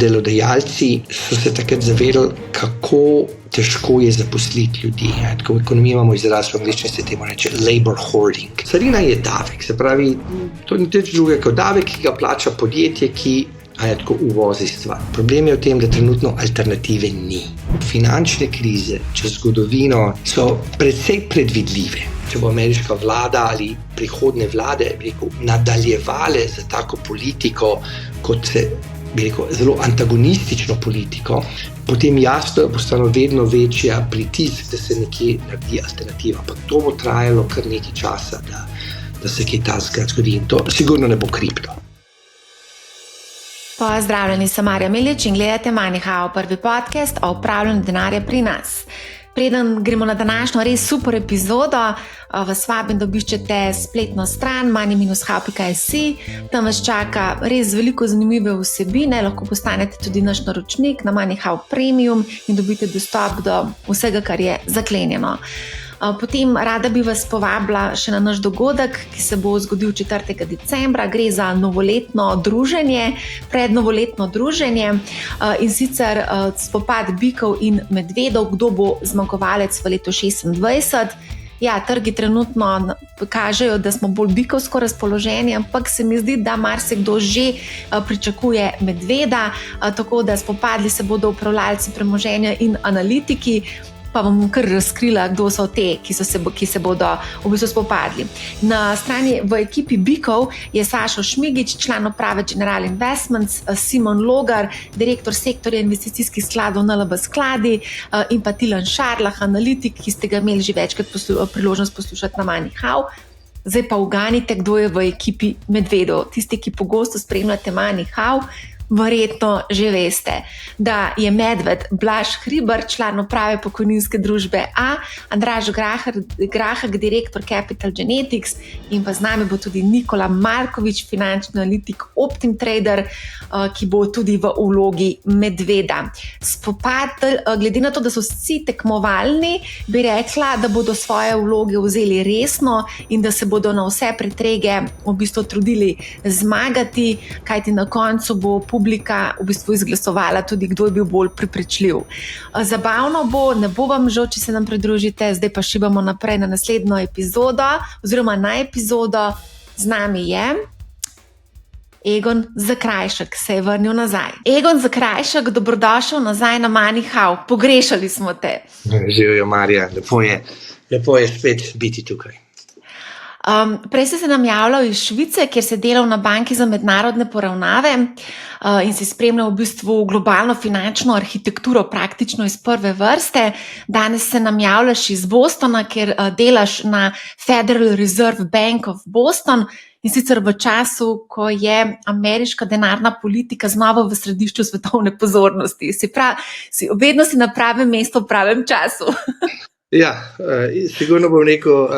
delodajalci so se takrat zavedali, kako težko je zaposliti ljudi. Tako v ekonomiji imamo izraz, v angleščini se temu reče labor hoarding. Carina je davek, se pravi, to ni nič drugega kot davek, ki ga plača podjetje, ki tako uvozi stvar. Problem je v tem, da trenutno alternative ni. Finančne krize čez zgodovino so precej predvidljive. Če bo ameriška vlada ali prihodne vlade nadaljevale z tako politiko, kot se zelo antagonistično politiko, potem jasno postane vedno večja pritisk, da se nekje naredi alternativa. Pa to bo trajalo kar nekaj časa, da se kaj takega zgodi. In to sigurno ne bo kripto. Pozdravljeni, sem Marja Milič in gledate MoneyHow, prvi podcast o upravljanju denarja pri nas. Preden gremo na današnjo res super epizodo, vas vabim, da obiščete spletno stran money-how.es. Tam vas čaka res veliko zanimive vsebine, lahko postanete tudi naš naročnik na MoneyHow Premium in dobite dostop do vsega, kar je zaklenjeno. Potem rada bi vas povabila še na naš dogodek, ki se bo zgodil 4. decembra. Gre za novoletno druženje, prednovoletno druženje in sicer spopad bikov in medvedov, kdo bo zmagovalec v letu 2026. Ja, trgi trenutno kažejo, da smo bolj bikovsko razpoloženi, ampak se mi zdi, da marsikdo že pričakuje medveda, tako da spopadli se bodo upravljalci premoženja in analitiki. Pa bom kar razkrila, kdo so te, ki se bodo v bistvu spopadli. Na strani v ekipi bikov je Sašo Šmigić, član uprave General Investments, Simon Logar, direktor sektorja investicijskih skladov NLB Skladi in pa Tilen Šarlah, analitik, ki ste ga imeli že večkrat priložnost poslušati na MoneyHow. Zdaj pa uganite, kdo je v ekipi medvedov. Tisti, ki pogosto spremljate MoneyHow, verjetno že veste, da je medved Blaž Hribar, član uprave pokojninske družbe A, Andraž Grahak, direktor Capital Genetics in pa z nami bo tudi Nikola Markovič, finančni analitik Optim Trader, ki bo tudi v vlogi medveda. Spopad, glede na to, da so vsi tekmovalni, bi rekla, da bodo svoje vloge vzeli resno in da se bodo na vse pretrege v bistvu trudili zmagati, kajti na koncu bo publika v bistvu izglasovala tudi, kdo je bil bolj prepričljiv. Zabavno bo, ne bo vam žal, če se nam pridružite, zdaj pa šibamo naprej na naslednjo epizodo, oziroma na epizodo. Z nami je Egon Zakrajšek, se je vrnil nazaj. Egon Zakrajšek, dobrodošel nazaj na MoneyHow, pogrešali smo te. Živijo, Marja, lepo je spet biti tukaj. Prej si se nam javljal iz Švice, kjer si delal na banki za mednarodne poravnave in si spremljal v bistvu globalno finančno arhitekturo praktično iz prve vrste. Danes se nam javljaš iz Bostona, kjer delaš na Federal Reserve Bank of Boston in sicer v času, ko je ameriška denarna politika znova v središču svetovne pozornosti. Vedno si na pravem mestu v pravem času. Ja, sigurno bom rekel,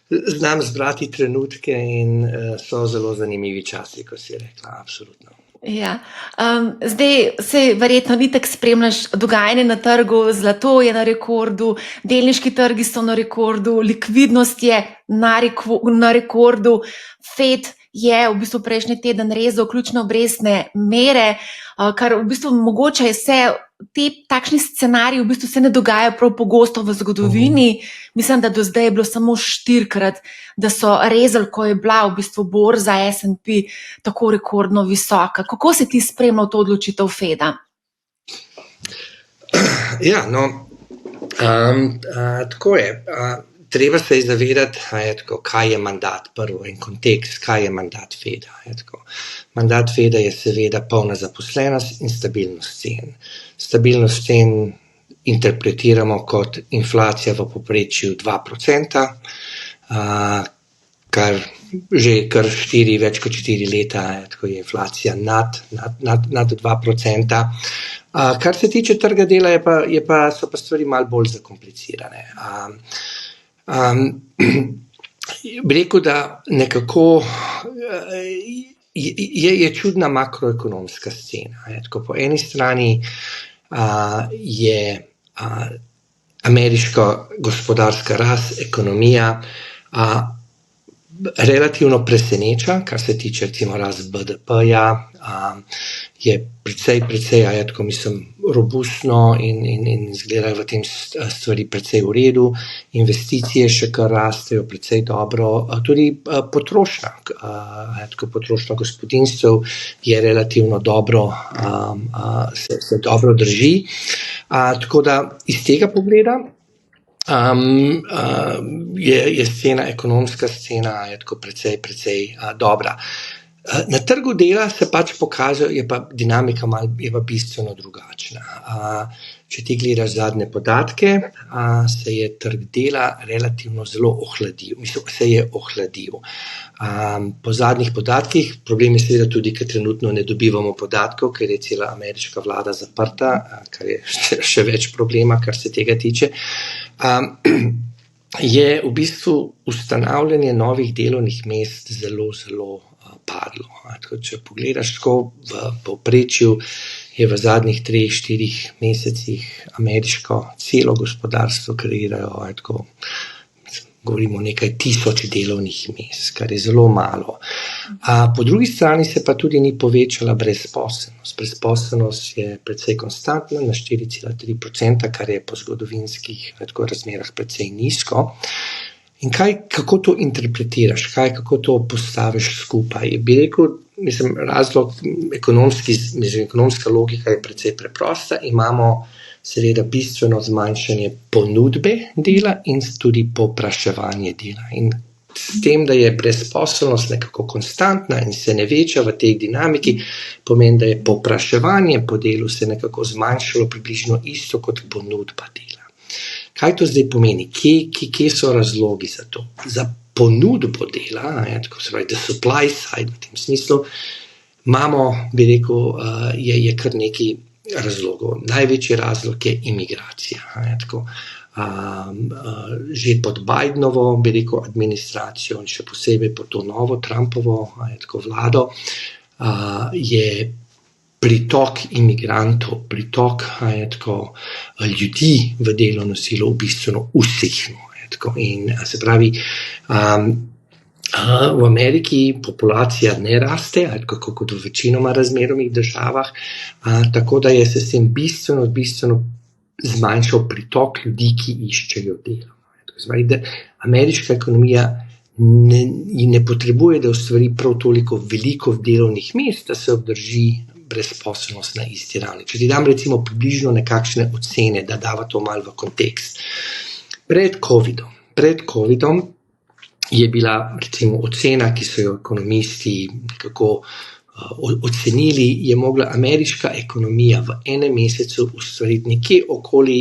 znam zbrati trenutke in so zelo zanimivi časi, ko si rekla, absolutno. Ja. Zdaj se verjetno nitek spremljaš dogajanje na trgu, zlato je na rekordu, delniški trgi so na rekordu, likvidnost je na rekordu, Fed je v bistvu prejšnji teden rezal ključne obrestne mere, kar v bistvu mogoče se takšni scenariji v bistvu se ne dogajajo prav pogosto v zgodovini. Mislim, da do zdaj je bilo samo 4-krat, da so rezali, ko je bila v bistvu borza S&P tako rekordno visoka. Kako si ti spremljal to odločitev Feda? Ja, tako je. Treba se zavedati, kaj je mandat prvo in kontekst, kaj je mandat Feda. Mandat Feda je seveda polna zaposlenost in stabilnost cen. Stabilnost cen interpretiramo kot inflacija v povprečju 2%, kar že več kot 4 leta je inflacija nad 2%. Kar se tiče trga dela, so pa stvari malo bolj zakomplicirane. Bi rekel, da nekako je čudna makroekonomska scena. Po eni strani je ameriška gospodarska rast, ekonomija relativno preseneča, kar se tiče recimo rast BDP-ja, je precej, tako mislim, robustno in izgledajo v tem stvari precej v redu, investicije še kar rastejo precej dobro, tudi potrošnja, tako potrošnja gospodinjstev je relativno dobro, se dobro drži, tako da iz tega pogleda je scena, ekonomska scena je tako precej dobra. Na trgu dela se pač pokaže, je pa dinamika je pa bistveno drugačna. Če ti gledaš zadnje podatke, se je trg dela relativno zelo ohladil. Se je ohladil. Po zadnjih podatkih, problem je seveda tudi, ker trenutno ne dobivamo podatkov, ker je cela ameriška vlada zaprta, kar je še več problema, kar se tega tiče. Je v bistvu ustanavljanje novih delovnih mest zelo padlo. Če pogledaš tako v povprečju, je v zadnjih 3-4 mesecih ameriško celo gospodarstvo kreirajo, govorimo nekaj tisoč delovnih mest, kar je zelo malo. Po drugi strani se pa tudi ni povečala brezposelnost. Brezposelnost je precej konstantna na 4,3%, kar je po zgodovinskih razmerah precej nizko. In kako to interpretiraš, kako to postaviš skupaj? Bi rekel, razlog ekonomska logika je precej preprosta. Imamo seveda bistveno zmanjšanje ponudbe dela in tudi povpraševanje dela. In s tem, da je brezposelnost nekako konstantna in se ne veča v tej dinamiki, pomeni, da je povpraševanje po delu se nekako zmanjšalo približno isto kot ponudba dela. Kaj to zdaj pomeni? Kje so razlogi za to? Za ponudbo dela, tako se pravi, the supply side v tem smislu, imamo, bi rekel, je kar nekaj razlogov. Največji razlog je imigracija. Že pod Bidenovo, bi rekel, administracijo in še posebej pod to novo Trumpovo vlado je pritok imigrantov, pritok ljudi v delovno silo v bistvu usihnil. In se pravi, v Ameriki populacija ne raste, kot v večinoma razmernih državah, tako da je se s tem bistveno zmanjšal pritok ljudi, ki iščejo delo. Se pravi, da ameriška ekonomija ne potrebuje, da ustvari prav toliko veliko delovnih mest, da se obdrži brezposelnost na isti ravni. Če ti dam recimo približno nekakšne ocene, da dava to malo v kontekst. Pred covidom je bila recimo ocena, ki so jo ekonomisti nekako ocenili, je mogla ameriška ekonomija v enem mesecu ustvariti nekje okoli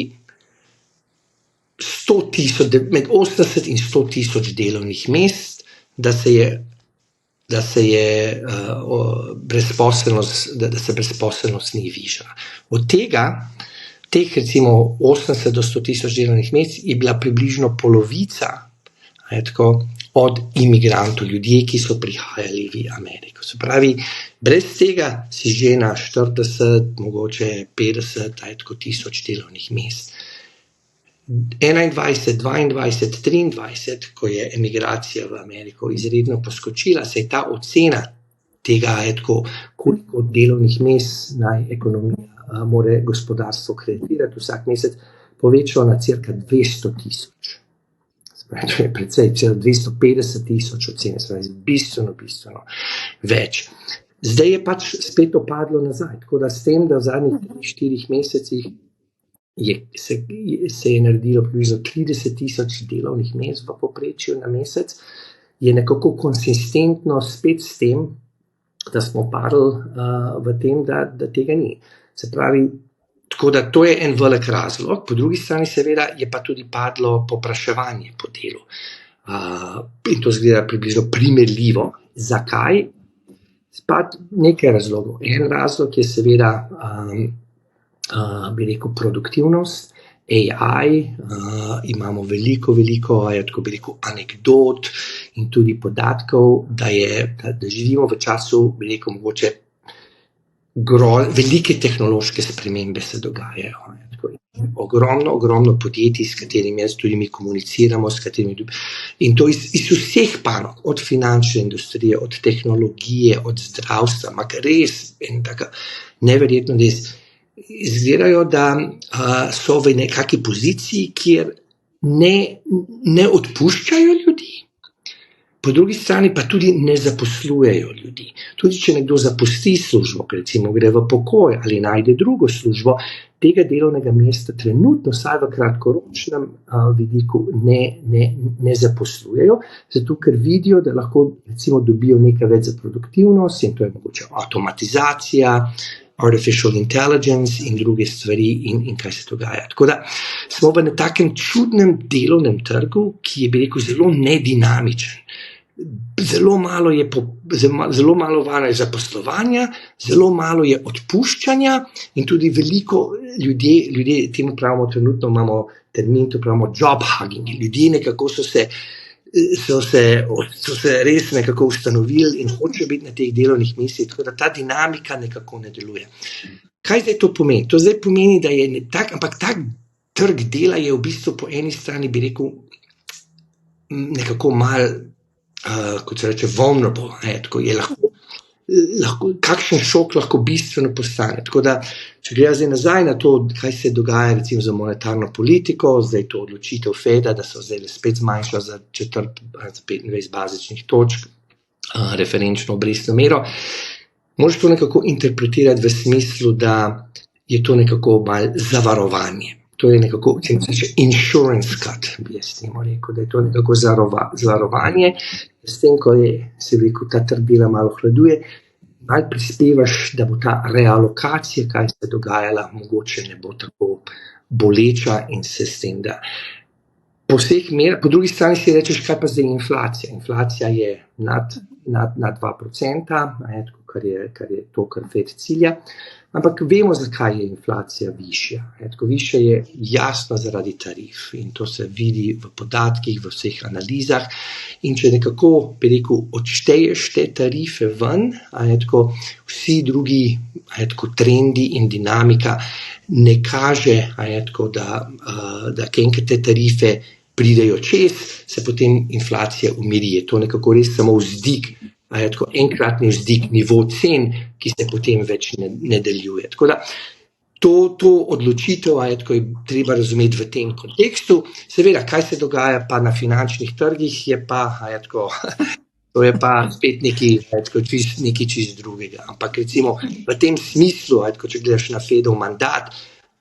med 80 in 100 tisoč delovnih mest, da se brezposelnost ni višala. Od teh recimo 80 do 100 tisoč delovnih mest je bila približno polovica od imigrantov, ljudje, ki so prihajali v Ameriko. Se pravi, brez tega si že na 40, mogoče 50 tisoč delovnih mest. 21, 22, 23, ko je emigracija v Ameriko izredno poskočila, se je ta ocena tega, koliko delovnih mest naj ekonomija more gospodarstvo kreditirati vsak mesec, povečala na cirka 200 tisoč. To je precej, 250 tisoč ocene, bistveno več. Zdaj je pač spet opadlo nazaj, tako da s tem, da v zadnjih 4 mesecih se je naredilo približno 30 tisoč delovnih mest v povprečju na mesec, je nekako konsistentno spet s tem, da smo padli v tem, da tega ni. Se pravi, tako da to je en velik razlog, po drugi strani seveda je pa tudi padlo povpraševanje po delu. In to zgleda približno primerljivo. Zakaj? Spet nekaj razlogov. En razlog je seveda bi rekel, produktivnost, AI, imamo veliko, tako bi rekel, anekdot in tudi podatkov, da živimo v času, bi rekel, mogoče velike tehnološke spremembe se dogajajo. ogromno podjetij, s katerimi jaz tudi mi komuniciramo, in to iz vseh panog, od finančne industrije, od tehnologije, od zdravstva, ampak res en taka neverjetno, da izgledajo, da so v nekakšni poziciji, kjer ne odpuščajo ljudi, po drugi strani pa tudi ne zaposlujejo ljudi. Tudi če nekdo zapusti službo, recimo gre v pokoj ali najde drugo službo, tega delovnega mesta trenutno, vsaj v kratkoročnem vidiku, ne zaposlujejo, zato ker vidijo, da lahko recimo dobijo nekaj več za produktivnost, in to je mogoče avtomatizacija, artificial intelligence in druge stvari in kaj se dogaja. Tako da smo v takem čudnem delovnem trgu, ki je, bi rekel, zelo nedinamičen. Zelo malo je zaposlovanja, zelo malo je odpuščanja in tudi veliko ljudje temu pravimo, trenutno imamo termin, to pravimo job hugging. Ljudje nekako so se res nekako ustanovili in hočejo biti na teh delovnih mestih, tako da ta dinamika nekako ne deluje. Kaj zdaj to pomeni? To zdaj pomeni, da je ampak tak trg dela je v bistvu po eni strani, bi rekel, nekako malo, kot se reče, vulnerable, tako je lahko, kakšen šok lahko bistveno postane. Tako da, če gre zdaj nazaj na to, kaj se dogaja recimo za monetarno politiko, zdaj to odločitev Feda, da so zdaj spet zmanjšala za 25 bazičnih točk, referenčno obrestno mero, moraš to nekako interpretirati v smislu, da je to nekako malo zavarovanje. To je nekako, insurance cut, bi jaz temu rekel, da je to nekako zavarovanje. S tem, ko se rekel, ta trg dela malo hladuje, malo prispevaš, da bo ta realokacija, kaj se je dogajala, mogoče ne bo tako boleča in se s tem, da po vseh merah, po drugi strani si rečeš, kaj pa zdaj inflacija. Inflacija je nad 2%, kar je to, kar Fed cilja. Ampak vemo, zakaj je inflacija višja. Višja je jasno zaradi tarif in to se vidi v podatkih, v vseh analizah. In če nekako, bi rekel, odšteješ te tarife ven, vsi drugi trendi in dinamika ne kaže, da enkrat te tarife pridejo čez, se potem inflacija umiri. Je to nekako res samo vzdig, enkratni vzdig nivo cen, ki se potem več ne deljuje. Tako da to odločitev je treba razumeti v tem kontekstu. Seveda, kaj se dogaja pa na finančnih trgih, je pa to je pa spet nekaj čist drugega. Ampak recimo v tem smislu, če gledaš na Fedov mandat,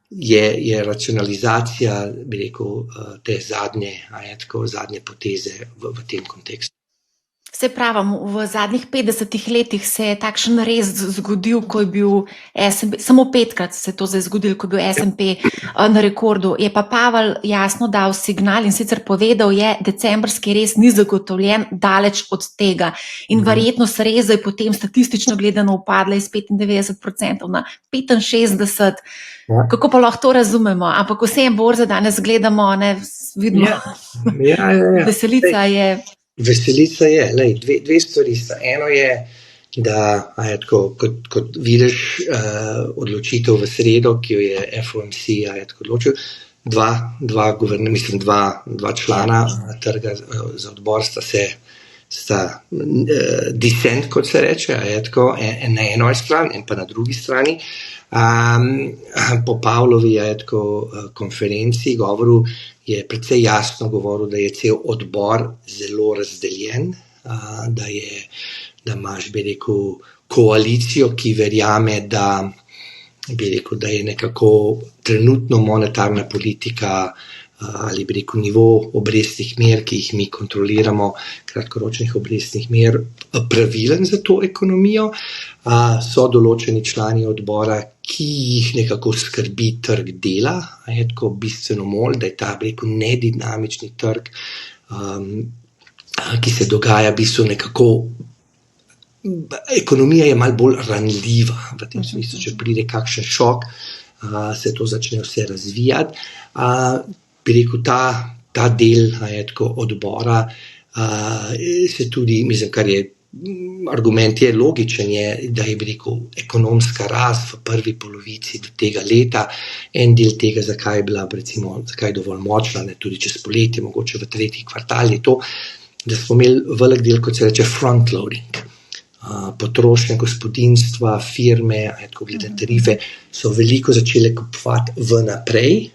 je racionalizacija, bi rekel, te zadnje poteze v tem kontekstu. Se pravim, v zadnjih 50 letih se je takšen res zgodil, ko je bil S&P, samo 5krat se je to zdaj zgodilo, ko je bil S&P na rekordu. Je pa Pavel jasno dal signal in sicer povedal je, decembrski res ni zagotovljen, daleč od tega. In verjetnost reza je potem statistično gledano upadla iz 95% na 65%. Ja. Kako pa lahko to razumemo? Ampak vse borze danes gledamo, vidimo. Ja. Veselica je. Veselica je, dve stvari sta. Eno je, da kot vidiš odločitev v sredo, ki jo je FOMC odločil, dva člana trga za odbor sta dissent, kot se reče, na eno stran in pa na drugi strani. Po Pavlovi konferenci govoru je precej jasno govoril, da je cel odbor zelo razdeljen, da imaš, bi rekel, koalicijo, ki verjame, da je nekako trenutno monetarna politika ali bi rekel nivo obrestnih mer, ki jih mi kontroliramo, kratkoročnih obrestnih mer, pravilen za to ekonomijo. So določeni člani odbora, ki jih nekako skrbi trg dela, bistveno bolj, da je ta, bi rekel, nedinamični trg, ki se dogaja, bistveno nekako, ekonomija je malo bolj ranljiva, v tem smislu, če pride kakšen šok, se to začne vse razvijati. Bi rekel, ta del odbora se tudi, mislim, kar je argument je logičen, da je ekonomska rast v prvi polovici do tega leta, en del tega, zakaj je bila recimo, zakaj je dovolj močna, ne, tudi čez poletje, mogoče v tretji kvartal, je to, da smo imeli velik del, kot se reče, frontloading. Potrošnje gospodinjstva, firme, tako glede tarife, so veliko začele kupovati vnaprej,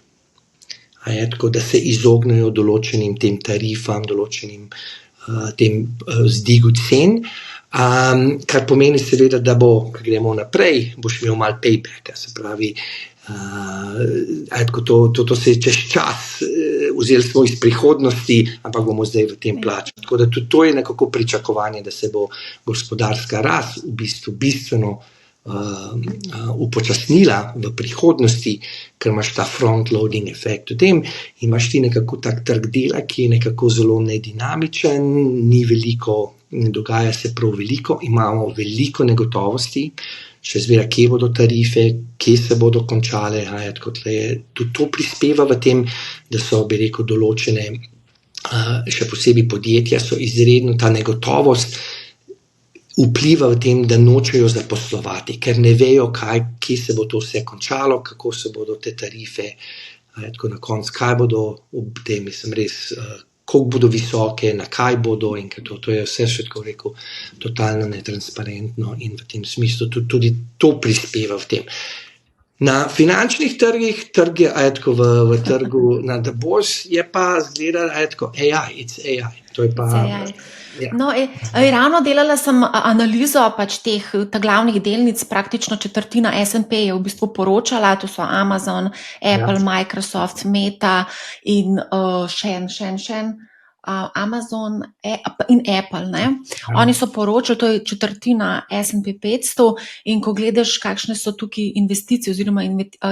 tako da se izognejo določenim tem tarifam, določenim tem zdigu cen, kar pomeni seveda, da ko gremo naprej, boš imel malo paybacka, se pravi, to se je čez čas, vzeli smo iz prihodnosti, ampak bomo zdaj v tem plačali. Tako da tudi to je nekako pričakovanje, da se bo gospodarska rast v bistvu bistveno upočasnila v prihodnosti, ker imaš ta front-loading efekt v tem in imaš ti nekako tak trg dela, ki je nekako zelo nedinamičen, ni veliko, ne dogaja se prav veliko, imamo veliko negotovosti, še zmeraj, kje bodo tarife, kje se bodo končale, tudi to prispeva v tem, da so, bi rekel, določene, še posebej podjetja, so izredno ta negotovost, vpliva v tem, da nočejo zaposlovati, ker ne vejo, kje se bo to vse končalo, kako se bodo te tarife, tako na koncu, kaj bodo ob tem, mislim res, koliko bodo visoke, na kaj bodo in to je vse še tako rekel, totalno netransparentno in v tem smislu tudi to prispeva v tem. Na finančnih trgih, v trgu na The Bourse je pa zgleda AI, it's AI. To je pa... Ja. No, ravno delala sem analizo teh glavnih delnic, praktično četrtina S&P je v bistvu poročala, to so Amazon, Apple, Microsoft, Meta in še Amazon in Apple. Ne? Oni so poročali, to je četrtina S&P 500 in ko gledaš, kakšne so tukaj investicije oziroma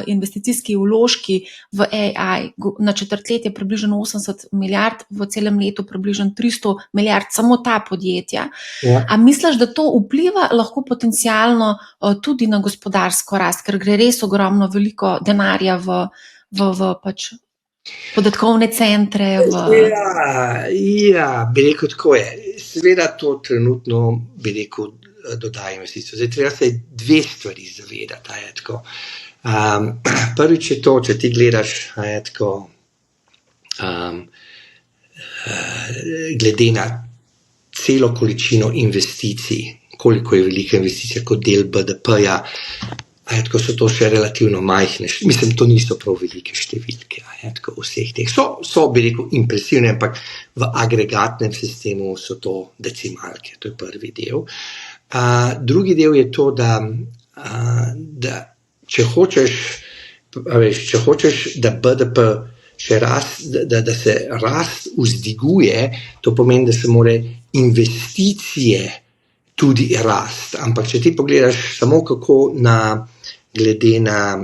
investicijski vložki v AI, na četrtletje približno 80 milijard, v celem letu približno 300 milijard, samo ta podjetja. Ja. A misliš, da to vpliva lahko potencialno tudi na gospodarsko rast, ker gre res ogromno veliko denarja v podatkovne centre? Ja, bi rekel, tako je. Seveda to trenutno, bi rekel, dodaja investicijo. Zdaj, treba se dve stvari zavedati. Prvič je to, če ti gledaš, glede na celo količino investicij, koliko je velika investicija kot del BDP-ja, tako so to še relativno majhne, mislim, to niso prav velike številke, vseh teh. So, bi rekel, impresivne, ampak v agregatnem sistemu so to decimalke, to je prvi del. Drugi del je to, da če hočeš, da BDP še da se rast vzdiguje, to pomeni, da se more investicije tudi rast. Ampak če ti pogledaš samo kako glede na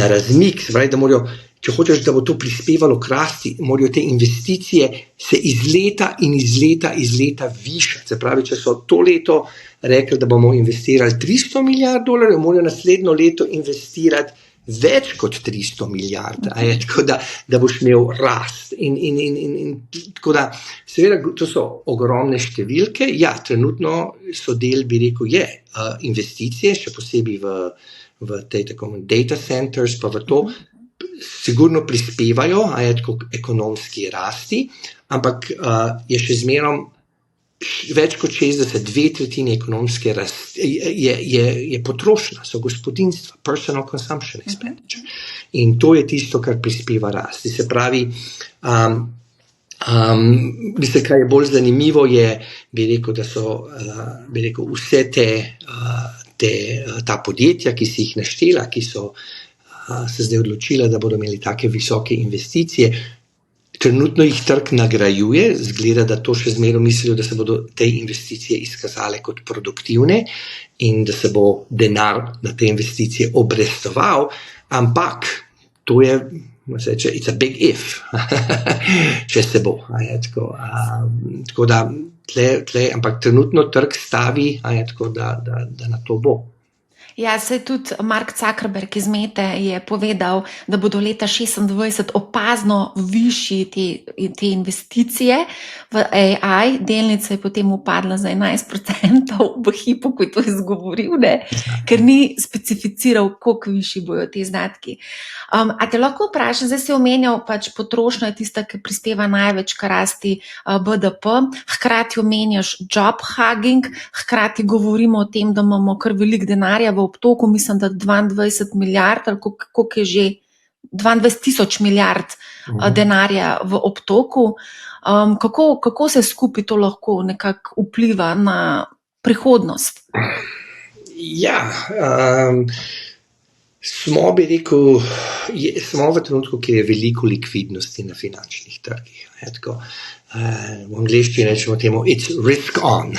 razmik, se pravi, da morajo, če hočeš, da bo to prispevalo k rasti, morajo te investicije se iz leta višati. Se pravi, če so to leto rekli, da bomo investirali $300 milijard, morajo naslednjo leto investirati več kot 300 milijard, tako da boš imel rast. In tako da, seveda, to so ogromne številke. Ja, trenutno so del, bi rekel, investicije, še posebej v tej tako data centers, pa v to sigurno prispevajo, tako ekonomski rasti, ampak je še zmerom več kot 60, 2/3 ekonomske rasti je potrošnja, so gospodinjstva, personal consumption expenditure. In to je tisto, kar prispeva rasti. Se pravi, mislim, kar je bolj zanimivo je, bi rekel, da so vse ta podjetja, ki si jih naštela, ki so se zdaj odločila, da bodo imeli take visoke investicije, trenutno jih trg nagrajuje, zgleda, da to še zmeraj mislijo, da se bodo te investicije izkazale kot produktivne in da se bo denar na te investicije obrestoval, ampak to je, it's a big if, če se bo. Tako da, ampak trenutno trg stavi, tako da na to bo. Ja, se je tudi Mark Zuckerberg iz Mete je povedal, da bodo leta 2026 opazno višji te investicije v AI. Delnica je potem upadla za 11% v hipu, ko je to izgovoril, ker ni specificiral, koliko višji bojo te izdatki. A te lahko vprašam, zdaj si omenjal, pač potrošnja je tista, ki prispeva največ k rasti BDP, hkrati omenjaš job hugging, hkrati govorimo o tem, da imamo kar veliko denarja v obtoku, mislim, da 22 milijard, ali koliko je že, 22 milijard denarja v obtoku. Kako se skupaj to lahko nekako vpliva na prihodnost? Ja, smo v trenutku, kjer je veliko likvidnosti na finančnih trgih. V angleščini rečemo temu, it's risk on.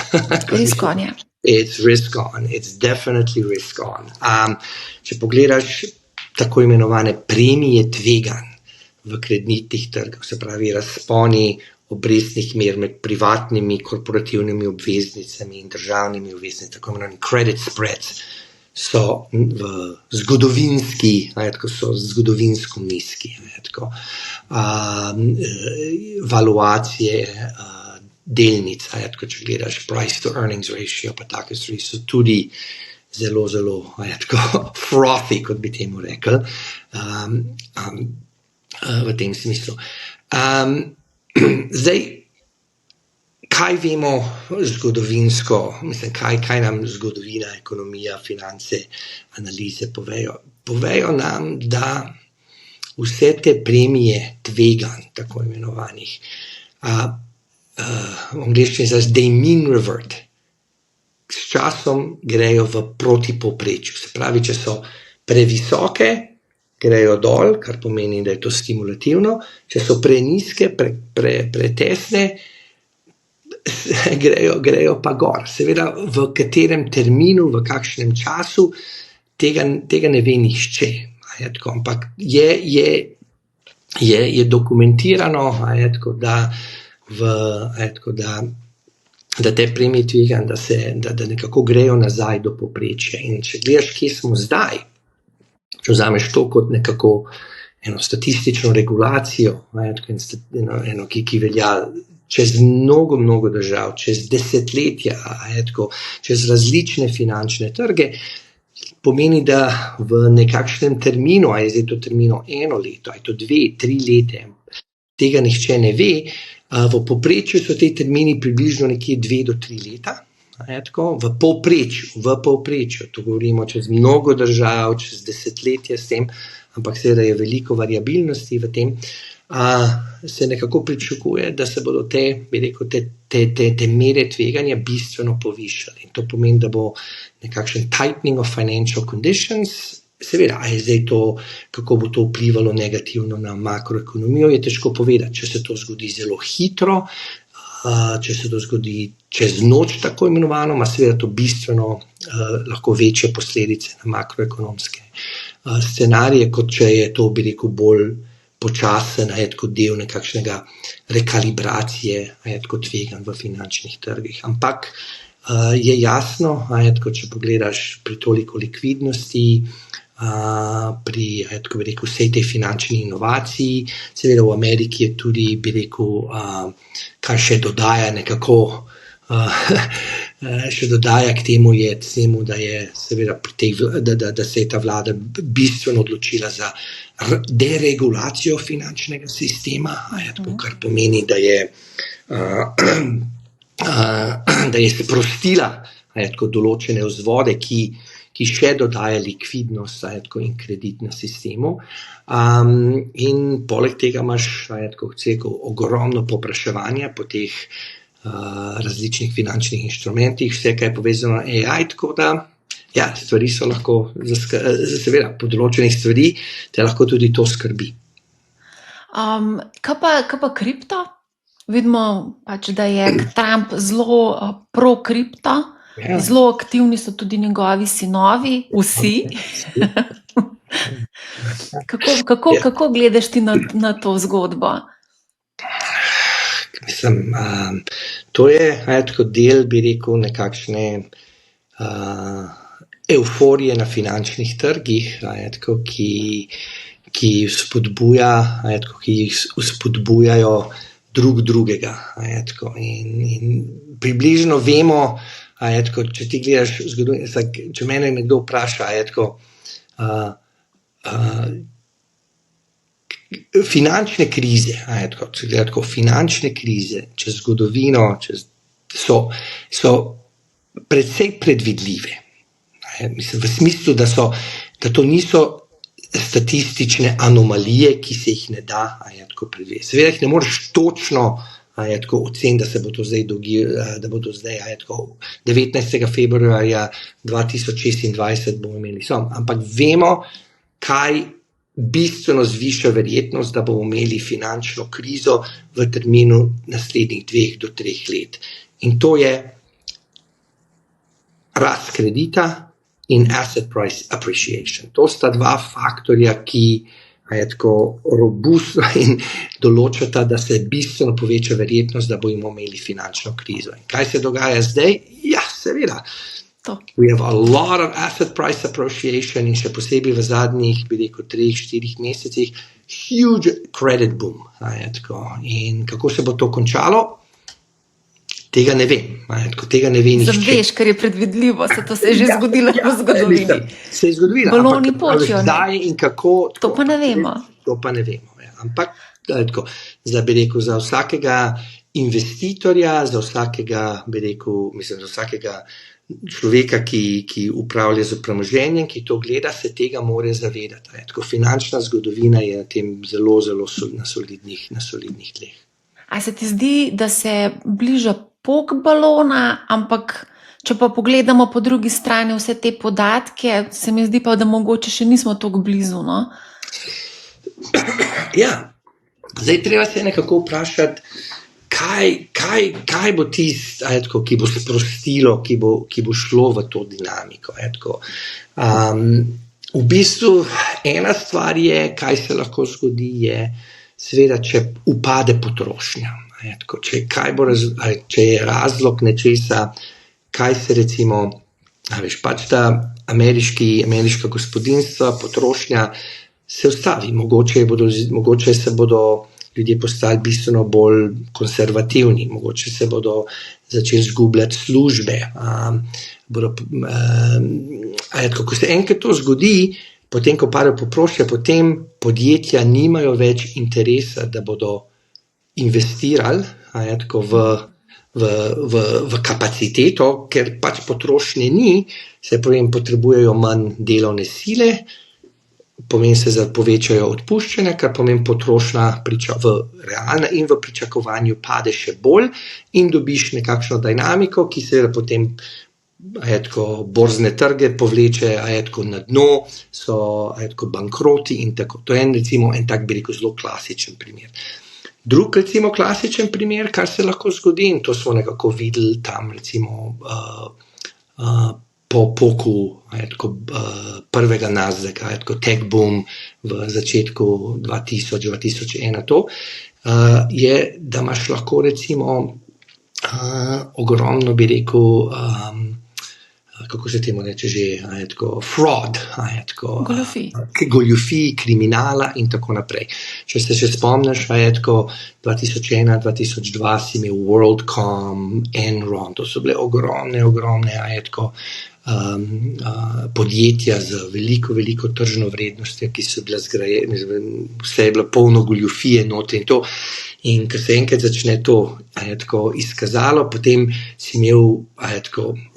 Risk on, ja. It's risk on, it's definitely risk on. Če pogledaš tako imenovane premije tveganj v kreditnih trgih, se pravi razponi obrestnih mer med privatnimi korporativnimi obveznicami in državnimi obveznicami, tako imenovani credit spreads, so zgodovinsko nizki. Valuacije delnic, če gledaš price to earnings ratio, pa take stvari so tudi zelo, zelo frothy, kot bi temu rekel, v tem smislu. Zdaj, kaj vemo zgodovinsko, mislim, kaj nam zgodovina, ekonomija, finance, analize povejo? Povejo nam, da vse te premije tveganj, tako imenovanih, v angleščini they mean revert, s časom grejo v protipovprečju. Se pravi, če so previsoke, grejo dol, kar pomeni, da je to stimulativno, če so prenizke, pretesne, grejo pa gor. Seveda, v katerem terminu, v kakšnem času, tega ne ve nihče. Ampak je dokumentirano, da te premije tveganj, da nekako grejo nazaj do povprečja. In če gledaš, kje smo zdaj, če vzameš to kot nekako eno statistično regulacijo, ki velja čez mnogo držav, čez desetletja, čez različne finančne trge, pomeni, da v nekakšnem terminu, a je zdaj to termino 1 leto, a je to 2-3 leta, tega nihče ne ve, v povprečju so te termini približno nekje 2 do 3 leta, v povprečju, to govorimo čez mnogo držav, čez desetletja s tem, ampak seveda je veliko variabilnosti v tem, se nekako pričakuje, da se bodo te mere tveganja bistveno povišale. In to pomeni, da bo nekakšen tightening of financial conditions. Seveda, a je zdaj to, kako bo to vplivalo negativno na makroekonomijo, je težko povedati. Če se to zgodi zelo hitro, če se to zgodi čez noč, tako imenovano, ima seveda to bistveno lahko večje posledice na makroekonomske scenarije, kot če je to, bi rekel, bolj počasen, kot del nekakšnega rekalibracije, kot tveganj v finančnih trgih. Ampak je jasno, če pogledaš pri toliko likvidnosti, pri vsej tej finančni inovaciji, seveda v Ameriki je tudi, bi rekel, kar še dodaja nekako, še dodaja k temu, da je seveda da se je ta vlada bistveno odločila za deregulacijo finančnega sistema, kar pomeni, da je sprostila določene vzvode, ki še dodaja likvidnost in kredit na sistemu. In poleg tega imaš ogromno povpraševanja po teh različnih finančnih inštrumentih, vse, kaj je povezano na AI, tako da stvari so lahko, seveda, po določenih stvari te lahko tudi to skrbi. Kaj pa kripto? Vidimo pač, da je Trump zelo pro-kripto, zelo aktivni so tudi njegovi sinovi, vsi. Kako gledaš ti na to zgodbo? Mislim, to je del, bi rekel, nekakšne euforije na finančnih trgih, ki spodbujajo drugega. In približno vemo, če ti gledaš zgodovino, če mene nekdo vpraša, finančne krize, finančne krize čez zgodovino so precej predvidljive. Mislim, v smislu, da to niso statistične anomalije, ki se jih ne da predvideti. Seveda jih ne moreš točno oceniti, da se bo to zdaj da bodo zdaj 19. februarja 2026 bomo imeli ampak vemo, kaj bistveno zviša verjetnost, da bomo imeli finančno krizo v terminu naslednjih 2 do 3 let. In to je rast kredita in asset price appreciation. To sta 2 faktorja, ki robustno in določata, da se bistveno poveča verjetnost, da bomo imeli finančno krizo. In kaj se dogaja zdaj? Ja, seveda. We have a lot of asset price appreciation in še posebej v zadnjih, 3-4 mesecih, huge credit boom. In kako se bo to končalo? Tega ne vem. Tega ne ve nihče. Veš, ker je predvidljivo, to se je že zgodilo v zgodovini. Se je zgodilo, baloni počijo. Kdaj in kako? To pa ne vemo. To pa ne vemo. Ampak za vsakega investitorja, za vsakega človeka, ki upravlja z premoženjem, ki to gleda, se tega mora zavedati. Finančna zgodovina je na tem zelo, zelo na solidnih tleh. A se ti zdi, da se bliža pok balona, ampak če pa pogledamo po drugi strani vse te podatke, se mi zdi pa, da mogoče še nismo tako blizu, no? Ja, zdaj treba se nekako vprašati, kaj bo tisto, ki bo sprostilo, ki bo šlo v to dinamiko. V bistvu ena stvar je, kaj se lahko zgodi, je seveda, če upade potrošnja. Če je razlog nečesa, kaj se recimo, ameriška gospodinjstva, potrošnja se ustavi. Mogoče se bodo ljudje postali bistveno bolj konservativni, mogoče se bodo začeli izgubljati službe. Ko se enkrat to zgodi, potem, ko pade potrošnja, potem podjetja nimajo več interesa, da bodo investirali v kapaciteto, ker pač potrošnje ni, se pravi, potrebujejo manj delovne sile, pomeni se, da povečajo odpuščanja, kar pomeni potrošnja realna in v pričakovanju pade še bolj in dobiš nekakšno dinamiko, ki seveda potem borzne trge povleče na dno, so bankroti in tako. To je recimo en tak, zelo klasičen primer. Drug recimo klasičen primer, kar se lahko zgodi, in to smo nekako videli tam recimo po poku prvega Nasdaka, tech boom v začetku 2000-2001 to, je, da imaš lahko recimo ogromno, kako se temu reče že, fraud, goljufij, kriminala in tako naprej. Če se še spomniš, 2001-2002 si imel WorldCom, Enron, to so bile ogromne podjetja z veliko tržno vrednostjo, ki so bile zgrajene, vse je bilo polno goljufije noter in to. In ko se enkrat začne to izkazalo, potem si imel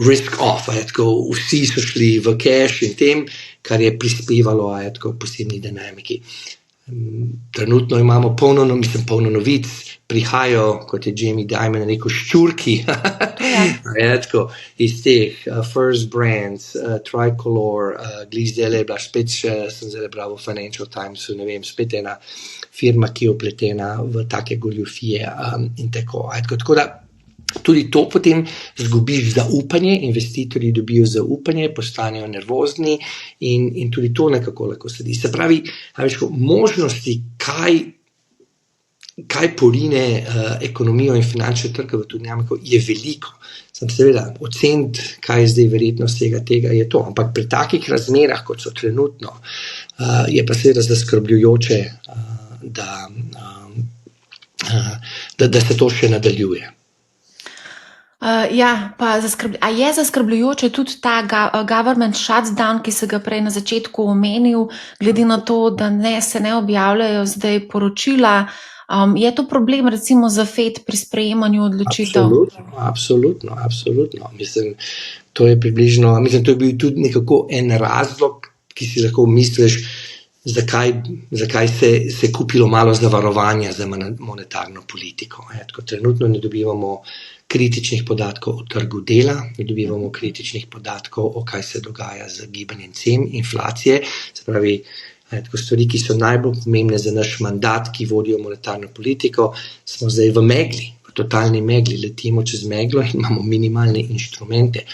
risk off, vsi so šli v cash in tem, kar je prispevalo posebni dinamiki. Trenutno imamo polno novic, prihajajo, kot je Jamie Dimon rekel, ščurki iz teh First Brands, Tricolor, zdaj je bila spet, sem zdaj bral v Financial Timesu, ne vem, spet ena firma, ki je upletena v take goljufije in tako. Tako da tudi to potem zgubiš zaupanje, investitorji dobijo zaupanje, postanejo nervozni in tudi to nekako lahko sledi. Se pravi, možnosti, kaj kaj porine ekonomijo in finančne trge v to dinamiko, je veliko. Sem seveda oceniti, kaj je zdaj verjetnost tega je to. Ampak pri takih razmerah, kot so trenutno, je pa seveda zaskrbljujoče, da se to še nadaljuje. A je zaskrbljujoče tudi ta government shutdown, ki se ga prej na začetku omenil, glede na to, da se ne objavljajo zdaj poročila? Je to problem recimo za FED pri sprejemanju odločitev? Absolutno. Mislim, to je bil tudi nekako en razlog, ki si lahko misliš, zakaj se kupilo malo zavarovanja za monetarno politiko. Trenutno ne dobivamo kritičnih podatkov o trgu dela, ne dobivamo kritičnih podatkov o kaj se dogaja z gibanjem cen, inflacije, se pravi, stvari, ki so najbolj pomembne za naš mandat, ki vodijo monetarno politiko, smo zdaj v megli, v totalni megli, letimo čez meglo in imamo minimalne inštrumente.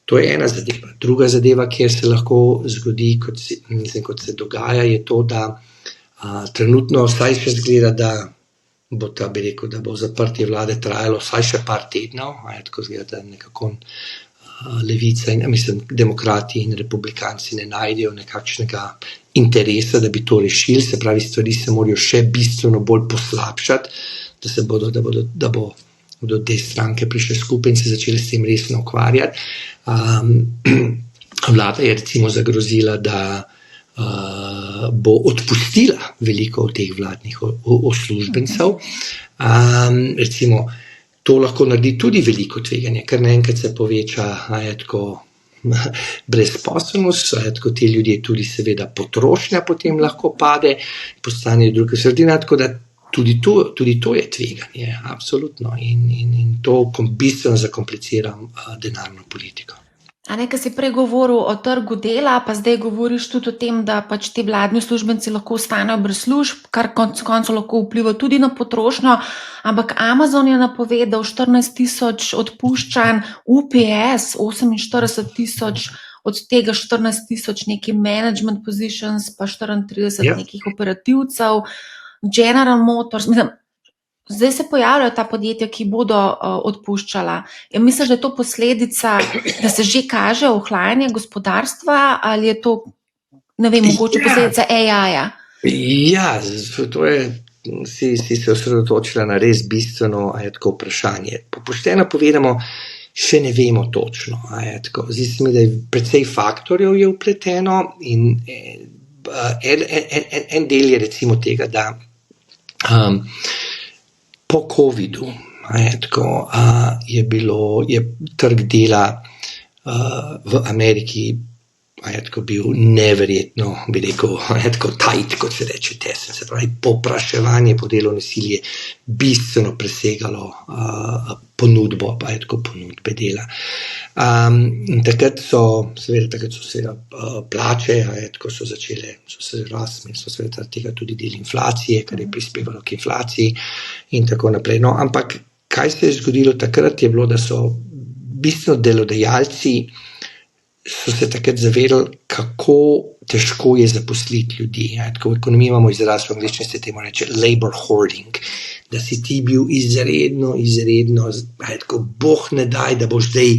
To je ena zadeva. Druga zadeva, kjer se lahko zgodi, kot se dogaja, je to, da trenutno vsaj še zgleda, da bo zaprtje vlade trajalo vsaj še par tednov, tako zgleda, da nekako levica demokrati in republikanci ne najdejo nekakšnega interesa, da bi to rešili, se pravi, stvari se morajo še bistveno bolj poslabšati, da bodo te stranke prišle skupaj in se začeli s tem resno ukvarjati. Vlada je recimo zagrozila, da bo odpustila veliko od teh vladnih uslužbencev. Recimo, to lahko naredi tudi veliko tveganje, ker naenkrat se poveča brezposelnost, ti ljudje tudi seveda potrošnja potem lahko pade, postanejo druge sredine, tako da tudi to je tveganje, absolutno, in to bistveno zakomplicira denarno politiko. Ko si prej govoril o trgu dela, pa zdaj govoriš tudi o tem, da pač ti vladni uslužbenci lahko ostanejo brez služb, kar konec koncev lahko vpliva tudi na potrošnjo, ampak Amazon je napovedal 14,000 odpuščanj, UPS 48,000, od tega 14,000 neki management positions, pa 34 nekih operativcev, General Motors, zdaj se pojavljajo ta podjetja, ki bodo odpuščala. Misliš, da je to posledica, da se že kaže ohlajanje gospodarstva, ali je to, mogoče posledica AI-ja? Ja, to je, si se osredotočila na res bistveno vprašanje. Pošteno povedano, še ne vemo točno. Zdi se mi, da je precej faktorjev je vpleteno in en del je recimo tega, da po covidu je trg dela v Ameriki bil neverjetno, bi rekel, tight, kot se reče, tesen. Se pravi, povpraševanje po delovni sili je bistveno presegalo ponudbo, ponudbe dela. In takrat so seveda plače, so se rasle, so seveda tega tudi del inflacije, kar je prispevalo k inflaciji in tako naprej. No, ampak kaj se je zgodilo takrat, je bilo, da so bistveno delodajalci so se takrat zavedali, kako težko je zaposliti ljudi. V ekonomiji imamo izraz, v angleščini se temu reče labor hoarding, da si ti bil izredno, boh ne daj, da boš zdaj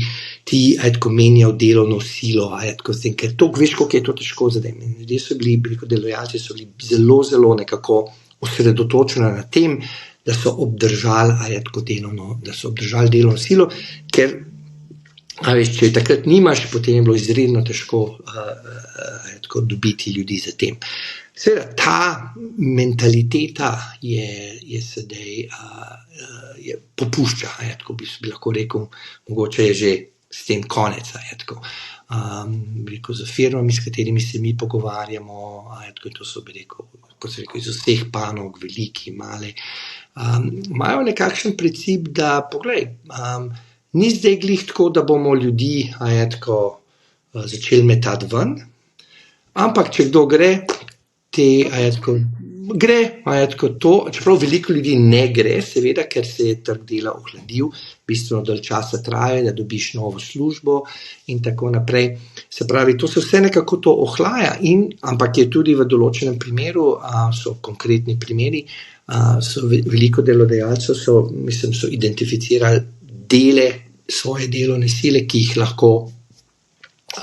ti menjal delovno silo, ker veš, koliko je to težko za dem. Ljudje so bili, delodajalci so bili zelo, zelo nekako osredotočeni na tem, da so obdržali delovno silo, ker če takrat nimaš, potem je bilo izredno težko dobiti ljudi za tem. Seveda, ta mentaliteta je sedaj popušča, bi lahko rekel, mogoče je že s tem konec. Z firmami, s katerimi se mi pogovarjamo, to so, kot se rekel, iz vseh panog, veliki, male, imajo nekakšen princip, da poglej, ni zdaj glih tako, da bomo ljudi začeli metati ven, ampak če kdo gre, čeprav veliko ljudi ne gre, seveda, ker se je trg dela ohladil, bistveno dalj časa traja, da dobiš novo službo in tako naprej. Se pravi, to se vse nekako to ohlaja, ampak je tudi v določenem primeru, so konkretni primeri, Veliko delodajalcev so identificirali dele svoje delovne sile, ki jih lahko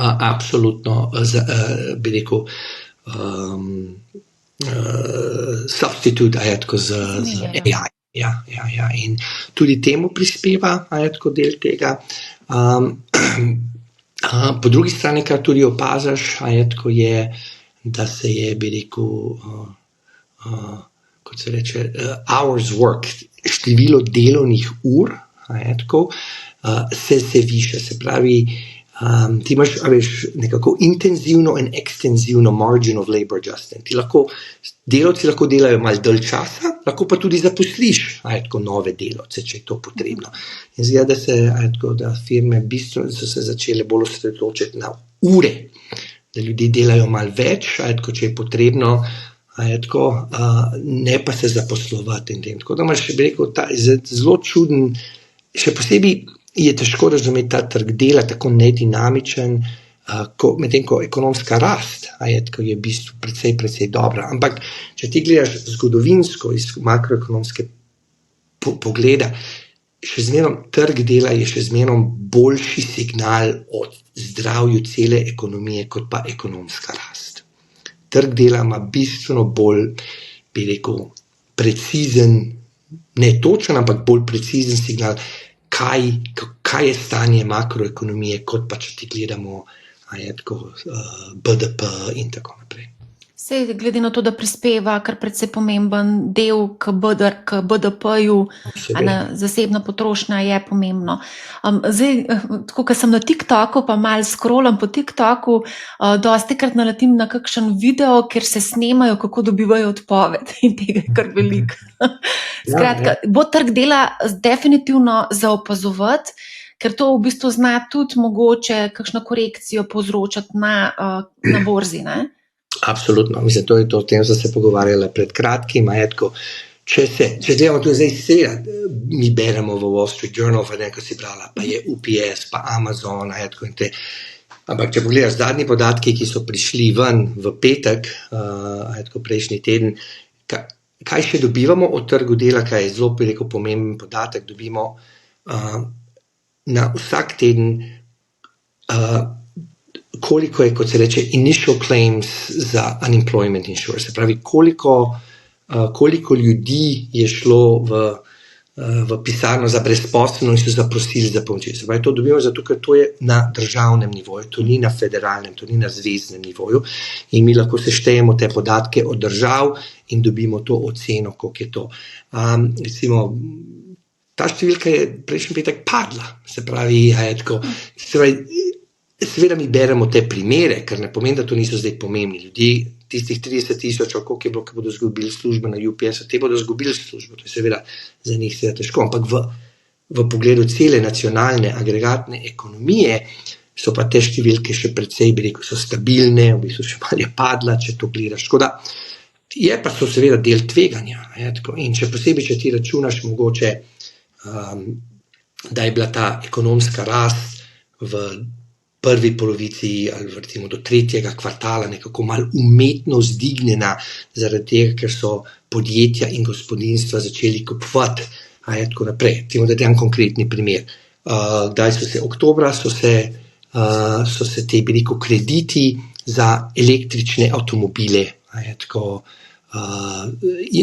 absolutno, bi rekel, substitute, tako z AI. Ja. In tudi temu prispeva, tako del tega. Po drugi strani, kar tudi opaziš, tako je, da se je, bi rekel, kot se reče, hours work, število delovnih ur, tako, se viša. Se pravi, ti imaš, nekako intenzivno in ekstenzivno margin of labor adjustment. Delavci lahko delajo malo dalj časa, lahko pa tudi zaposliš, tako, nove delavce, če je to potrebno. In zgleda, da da firme bistveno so se začele bolj osredotočiti na ure, da ljudje delajo malo več, tako, če je potrebno, tako, ne pa se zaposlovati in tem. Tako da imaš, bi rekel, zelo čuden, še posebej je težko razumeti ta trg dela, tako nedinamičen, medtem ko ekonomska rast, tako, je v bistvu precej dobra. Ampak, če ti gledaš zgodovinsko iz makroekonomske pogleda, še zmerom trg dela je še zmerom boljši signal o zdravju cele ekonomije, kot pa ekonomska rast. Trg dela ima bistveno bolj, bi rekel, precizen, ne točen, ampak bolj precizen signal, kaj je stanje makroekonomije, kot pa če ti gledamo BDP in tako naprej. Sej, glede na to, da prispeva kar precej pomemben del k BDP-ju, zasebna potrošnja je pomembno. Zdaj, tako, ko sem na TikToku, pa malo scrollam po TikToku, dostikrat naletim na kakšen video, kjer se snemajo, kako dobivajo odpoved, in tega je kar veliko. Skratka, bo trg dela definitivno za opazovati, ker to v bistvu zna tudi mogoče kakšno korekcijo povzročati na borzi, ne? Absolutno, mislim, to je to, o tem sem se pogovarjala pred kratkim, če gledamo tu zdaj seveda, mi beremo v Wall Street Journal, ko si brala, pa je UPS, pa Amazon, in te. Ampak če pogledaš zadnji podatki, ki so prišli ven v petek, prejšnji teden, kaj še dobivamo od trgu dela, kaj je zelo, bi rekel, pomemben podatek, dobimo na vsak teden koliko je, kot se reče, initial claims za unemployment insurance. Se pravi, koliko ljudi je šlo v pisarno za brezposelnost in so zaprosili za pomoč. Se pravi, to dobimo zato, ker to je na državnem nivoju, to ni na federalnem, to ni na zveznem nivoju in mi lahko seštejemo te podatke od držav in dobimo to oceno, koliko je to. Recimo, ta številka je prejšnji petek padla, se pravi, seveda mi beremo te primere, ker ne pomeni, da to niso zdaj pomembni ljudje, tistih 30,000, koliko je bilo, ki bodo izgubili službo na UPS, te bodo izgubili službo, to je seveda za njih seveda težko, ampak v pogledu cele nacionalne agregatne ekonomije so pa te številke še precej, bi rekel, so stabilne, v bistvu še malo je padla, če to gledaš. Tako da je pa so seveda del tveganja, in še posebej, če ti računaš mogoče, da je bila ta ekonomska rast v prvi polovici ali recimo do tretjega kvartala nekako malo umetno zdignjena zaradi tega, ker so podjetja in gospodinjstva začeli kupovati, tako naprej. Recimo, da dam konkretni primer. Oktobra so se te, bi rekel, krediti za električne avtomobile,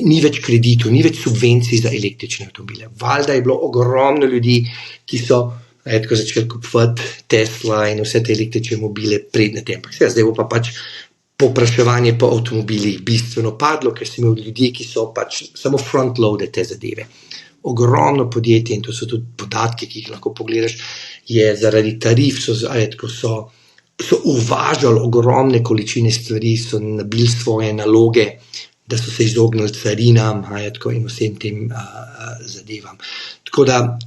ni več kreditov, ni več subvencij za električne avtomobile. Valjda je bilo ogromno ljudi, ki so začeli kupovati Tesla in vse te električne mobile predne tem. Zdaj bo pa pač povpraševanje po avtomobilih bistveno padlo, ker so imeli ljudje, ki so pač samo front-loade te zadeve. Ogromno podjetje, in to so tudi podatki, ki jih lahko pogledaš, je zaradi tarif, so uvažali ogromne količine stvari, so nabili svoje naloge, da so se izognili carinam in vsem tem zadevam. Tako da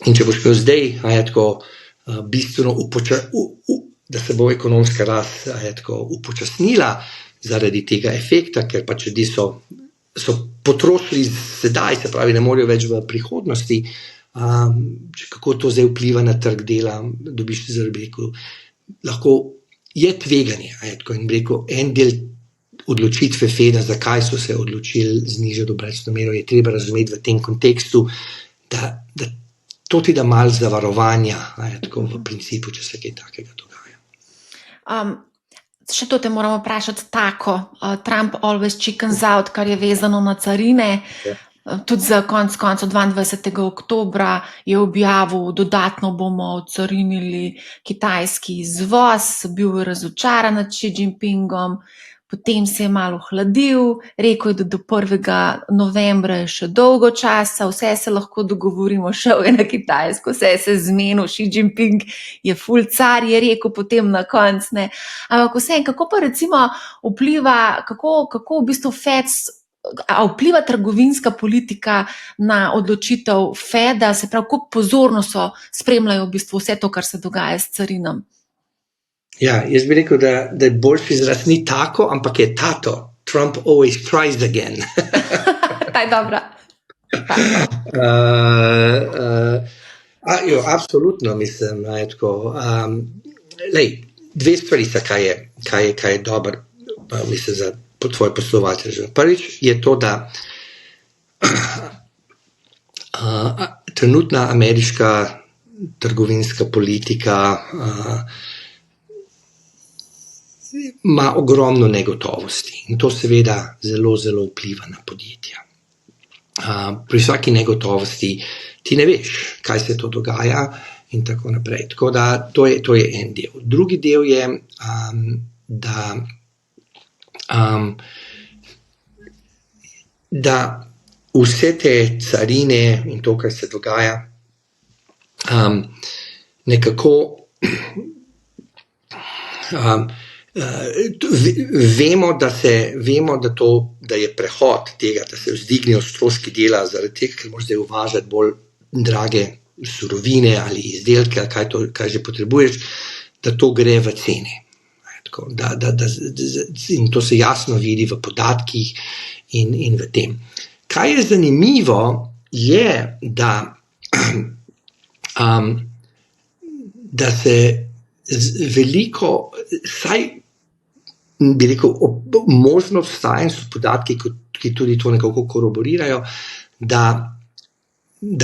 in če boš pel zdaj, bistveno da se bo ekonomska rast upočasnila zaradi tega efekta, ker pač ljudi so potrošili sedaj, se pravi, ne morejo več v prihodnosti, kako to zdaj vpliva na trg dela, dobiš zaradi, lahko je tveganje, in rekel, en del odločitve Feda, zakaj so se odločili znižati obrestno mero, je treba razumeti v tem kontekstu, da to ti da malo zavarovanja, tako v principu, če se kaj takega dogaja. Še to te moramo vprašati tako, Trump always chickens out, kar je vezano na carine. Tudi za konec 22. oktobra je objavil, dodatno bomo odcarinili kitajski izvoz, bil je razočaran nad Xi Jinpingom, potem se je malo ohladil, rekel je, da do 1. novembra je še dolgo časa, vse se lahko dogovorimo, šel je na Kitajsko, vse se je zmenil, Xi Jinping je ful car, je rekel potem na koncu, ne. Ampak vse, kako pa recimo vpliva, kako v bistvu vpliva trgovinska politika na odločitev Feda, se pravi, kako pozorno so spremljajo v bistvu vse to, kar se dogaja s carinom? Ja, jaz bi rekel, da je boljši izraz ni tako, ampak je tato. Trump always tries again. Ta je dobra. Absolutno, mislim, tako. Dve stvari sta, kaj je dober, mislim, za tvoj poslovatelj. Prvič je to, da trenutna ameriška trgovinska politika ima ogromno negotovosti in to seveda zelo, zelo vpliva na podjetja. Pri vsaki negotovosti ti ne veš, kaj se to dogaja in tako naprej. Tako da to je en del. Drugi del je, da vse te carine in to, kaj se dogaja, nekako vemo, da je prehod tega, da se vzdignejo stroški dela zaradi tega, ker moraš zdaj uvažati bolj drage surovine ali izdelke, ali kaj že potrebuješ, da to gre v cene. In to se jasno vidi v podatkih in v tem. Kaj je zanimivo, je, da se veliko, saj bi rekel, možno obstaja in so podatki, ki tudi to nekako koroborirajo, da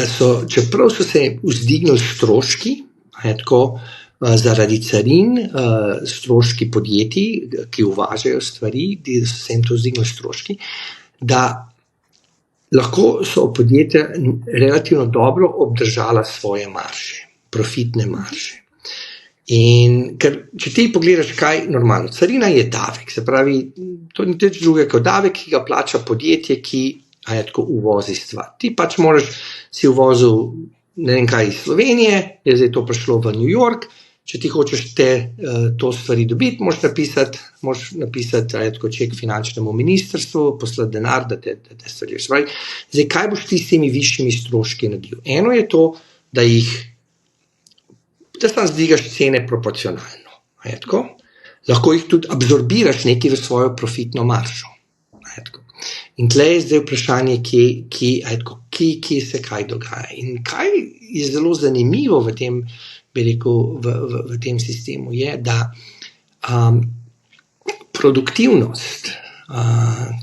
so, čeprav so se vzdignili stroški, zaradi carin, stroški podjetij, ki uvažajo stvari, da so se jim to vzdignili stroški, da lahko so podjetja relativno dobro obdržala svoje marže, profitne marže. In ker, če ti pogledaš, kaj normalno, carina je davek, se pravi, to ni nič drugega kot davek, ki ga plača podjetje, ki uvozi stvar. Ti pač moraš si uvozil, ne vem kaj, iz Slovenije, je zdaj to prišlo v New York, če ti hočeš to stvari dobiti, moraš napisati ček finančnemu ministrstvu, poslati denar, da te stvari spravi. Zdaj, kaj boš ti s temi višjimi stroški naredil? Eno je to, da sam zdigaš cene proporcionalno. Lahko jih tudi absorbiraš nekaj v svojo profitno maržo. In tle je zdaj vprašanje, kje se kaj dogaja. In kaj je zelo zanimivo v tem, bi rekel, v tem sistemu je, da produktivnost,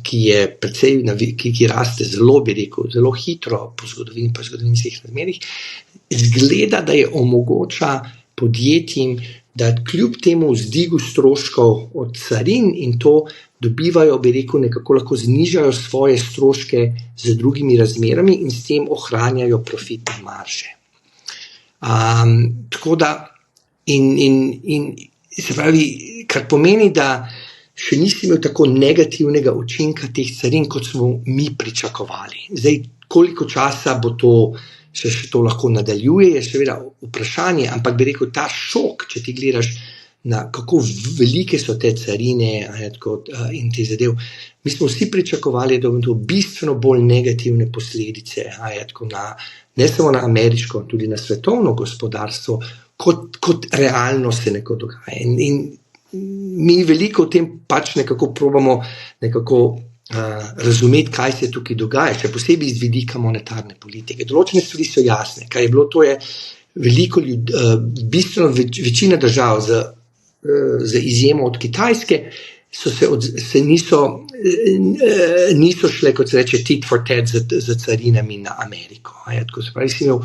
ki je precej, ki raste zelo, bi rekel, zelo hitro po zgodovinskih razmerih, izgleda, da je omogoča podjetjem, da kljub temu vzdigu stroškov od carin in to dobivajo, bi rekel, nekako lahko znižajo svoje stroške z drugimi razmerami in s tem ohranjajo profitne marže. Tako da, in se pravi, kar pomeni, da še nisi imel tako negativnega učinka teh carin, kot smo mi pričakovali. Zdaj, koliko časa bo to še to lahko nadaljuje, je seveda vprašanje, ampak bi rekel, ta šok, če ti gledaš na kako velike so te carine in te zadev, mi smo vsi pričakovali, da bo to bistveno bolj negativne posledice, ne samo na ameriško, tudi na svetovno gospodarstvo, kot realno se neko dogaja. In mi veliko v tem pač nekako probamo razumeti, kaj se tukaj dogaja, še posebej iz vidika monetarne politike. Določene stvari so jasne. Kaj je bilo, to je veliko ljudi, bistveno večina držav z izjemo od Kitajske, niso šle, kot se reče, tit for tat za carinami na Ameriko. Tako se pravi, si imel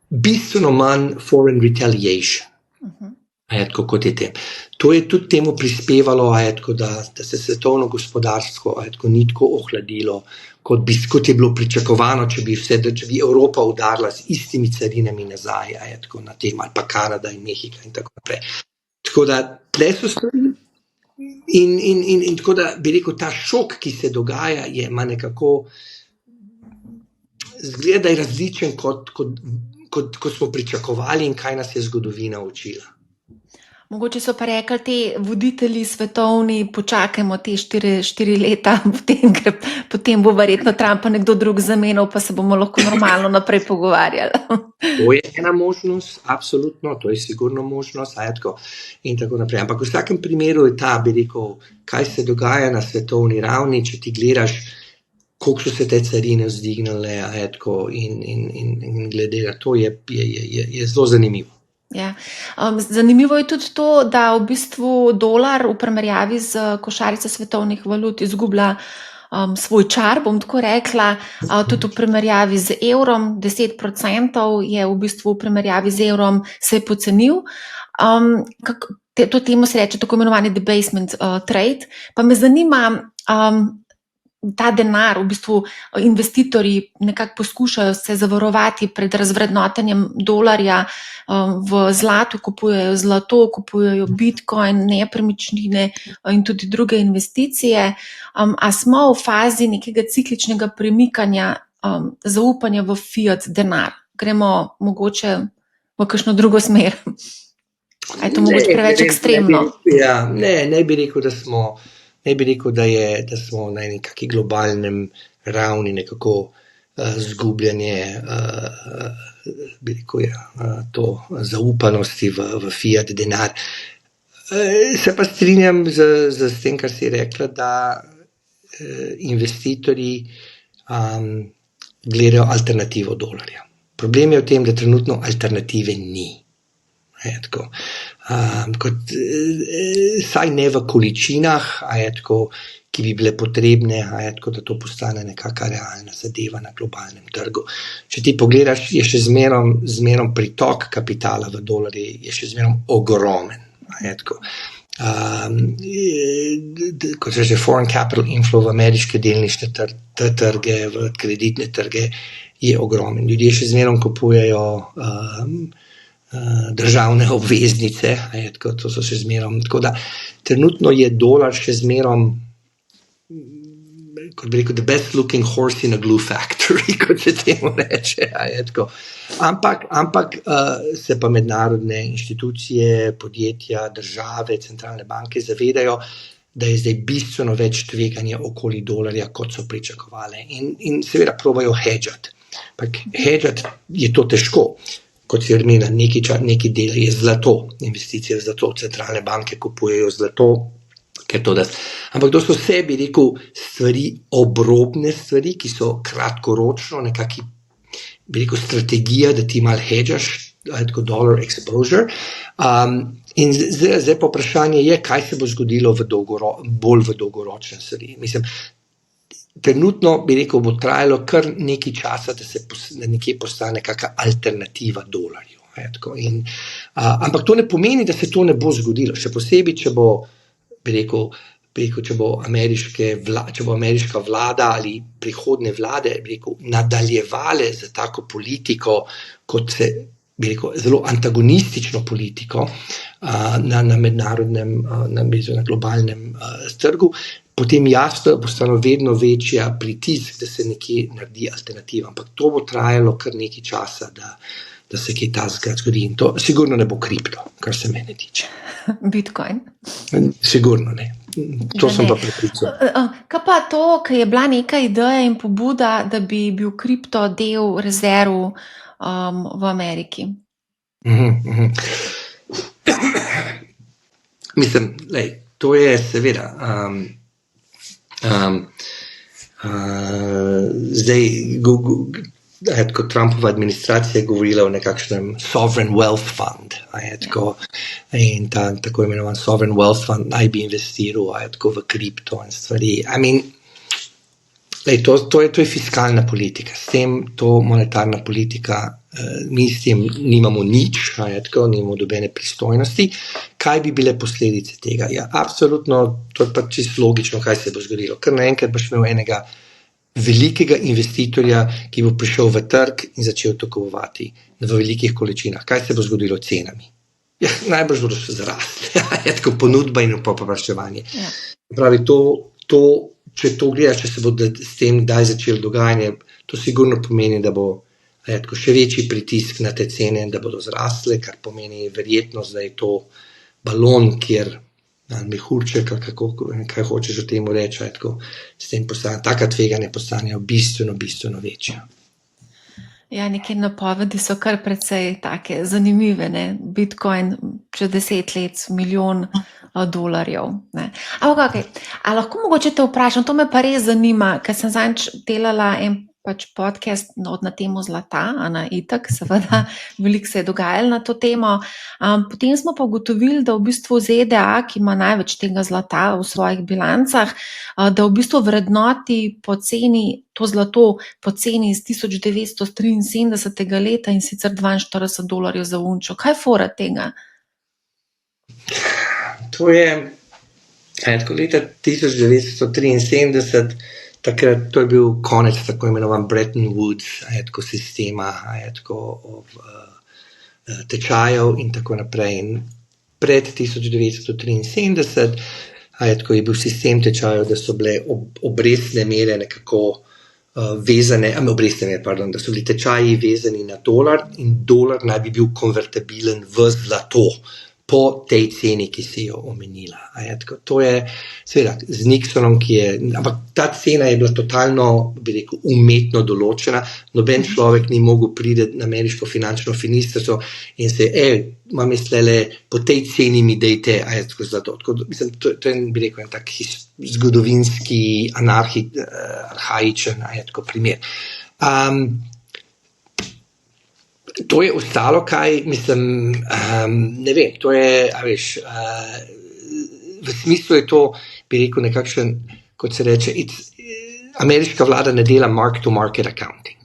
bistveno manj foreign retaliation. Tako kot je tem. To je tudi temu prispevalo, da se svetovno gospodarstvo ni tako ohladilo, kot je bilo pričakovano, če bi Evropa udarila s istimi carinami nazaj, na tem, ali pa Kanada in Mehika in tako naprej. Tako da tle so stvari in tako da bi rekel, ta šok, ki se dogaja, ima nekako zgleda je različen, kot smo pričakovali in kaj nas je zgodovina učila. Mogoče so pa rekli ti voditelji svetovni, počakajmo te 4 leta, potem bo verjetno Trumpa nekdo drug zamenjal, pa se bomo lahko normalno naprej pogovarjali. To je ena možnost, absolutno, to je sigurno možnost, in tako naprej. Ampak v vsakem primeru je bi rekel, kaj se dogaja na svetovni ravni, če ti gledaš, koliko so se te carine vzdignile, in glede na to je zelo zanimivo. Ja. Zanimivo je tudi to, da v bistvu dolar v primerjavi z košarico svetovnih valut izgublja svoj čar, bom tako rekla, tudi v primerjavi z evrom, 10% je v bistvu v primerjavi z evrom se je pocenil. To temu se reče tako imenovani debasement trade, pa me zanima, ta denar, v bistvu investitorji nekako poskušajo se zavarovati pred razvrednotenjem dolarja, v zlatu kupujejo zlato, kupujejo bitcoin, nepremičnine in tudi druge investicije. A smo v fazi nekega cikličnega premikanja zaupanja v fiat denar? Gremo mogoče v kakšno drugo smer? A je to mogoče preveč ekstremno? Ne bi rekel, da smo na nekakšni globalnem ravni nekako zgubljanje bi rekel, to zaupanosti v fiat denar. Se pa strinjam z tem, kar si rekla, da investitorji gledajo alternativo dolarja. Problem je v tem, da trenutno alternative ni. Saj ne v količinah, ki bi bile potrebne, da to postane nekakšna realna zadeva na globalnem trgu. Če ti pogledaš, je še zmerom pritok kapitala v dolarje, je še zmerom ogromen. Kot se reče, foreign capital inflow v ameriške delniške trge, v kreditne trge je ogromen. Ljudje še zmerom kupujejo državne obveznice, to so še zmerom. Tako da trenutno je dolar še zmerom, kot bi rekel, the best looking horse in a glue factory, kot se temu reče. Ampak se pa mednarodne inštitucije, podjetja, države, centralne banke zavedajo, da je zdaj bistveno več tveganja okoli dolarja, kot so pričakovali. In seveda probajo hedžati. Hedžati je to težko. Kot si omenila, neki del je zlato, investicije v zlato, centralne banke kupujejo zlato, ampak to so vse, bi rekel, stvari, obrobne stvari, ki so kratkoročno nekakšna, bi rekel, strategija, da ti malo hedžaš, dollar exposure. In zdaj pa vprašanje je, kaj se bo zgodilo bolj v dolgoročnem stvari. Mislim, trenutno, bi rekel, bo trajalo kar nekaj časa, da nekje postane kakšna alternativa dolarju. Ampak to ne pomeni, da se to ne bo zgodilo. Še posebej, če bo, bi rekel, če bo ameriška vlada ali prihodne vlade, bi rekel, nadaljevale z tako politiko, kot se, bi rekel, zelo antagonistično politiko na mednarodnem, na globalnem trgu, potem jasno postane vedno večja pritisk, da se nekje naredi alternativa. Ampak to bo trajalo kar nekaj časa, da se kaj takega zgodi. In to sigurno ne bo kripto, kar se mene tiče. Bitcoin? Sigurno ne. To sem pa prepričan. Kaj pa to, ko je bila neka ideja in pobuda, da bi bil kripto del rezerv v Ameriki? Mislim, to je seveda zdaj tako Trumpova administracija je govorila o nekakšnem sovereign wealth fund, tako, in tako imenovan sovereign wealth fund naj bi investiral tako v kripto in stvari. To je fiskalna politika, s tem to monetarna politika, mi s tem nimamo nič, tako, nimamo dobene pristojnosti. Kaj bi bile posledice tega? Ja, absolutno, to je pa čisto logično, kaj se bo zgodilo. Ker naenkrat boš imel enega velikega investitorja, ki bo prišel v trg in začel to kupovati v velikih količinah. Kaj se bo zgodilo s cenami? Ja, najbrž bodo se zarasle, tako ponudba in povpraševanje. Ja. Pravi, če to gledaš, če se bo s tem kdaj začelo dogajanje, to sigurno pomeni, da bo še večji pritisk na te cene, da bodo zrasle, kar pomeni verjetnost, da je to balon, kjer mehurček, kaj hočeš o tem reči, s tem taka tveganja postanejo bistveno večja. Ja, neke napovedi so kar precej take zanimive, ne? Bitcoin čez 10 let $1 milijon. Ampak okay. A lahko mogoče te vprašam, to me pa res zanima, ker sem zadnjič delala en podcast na temo zlata, itak, seveda, veliko se je dogajalo na to temo. Potem smo pa ugotovili, da v bistvu ZDA, ki ima največ tega zlata v svojih bilancah, da v bistvu vrednoti to zlato poceni iz 1973. leta in sicer $42 za unčo. Kaj je fora tega? To je leta 1973, takrat to je bil konec tako imenovan Bretton Woods sistema tečajev in tako naprej. In pred 1973 je bil sistem tečajev, da so bile obrestne mere nekako vezane, da so bili tečaji vezani na dolar in dolar naj bi bil konvertibilen v zlato po tej ceni, ki si jo omenila. To je seveda z Nixonom, ampak ta cena je bila totalno, bi rekel, umetno določena. Noben človek ni mogel priti na ameriško finančno ministrstvo in se, imam mislele, po tej ceni mi dejte, zlato. Mislim, to je, bi rekel, en tak zgodovinski, arhaičen, primer. To je ostalo, ne vem, to je, v smislu je to, bi rekel, nekakšen, kot se reče, ameriška vlada ne dela mark-to-market accounting.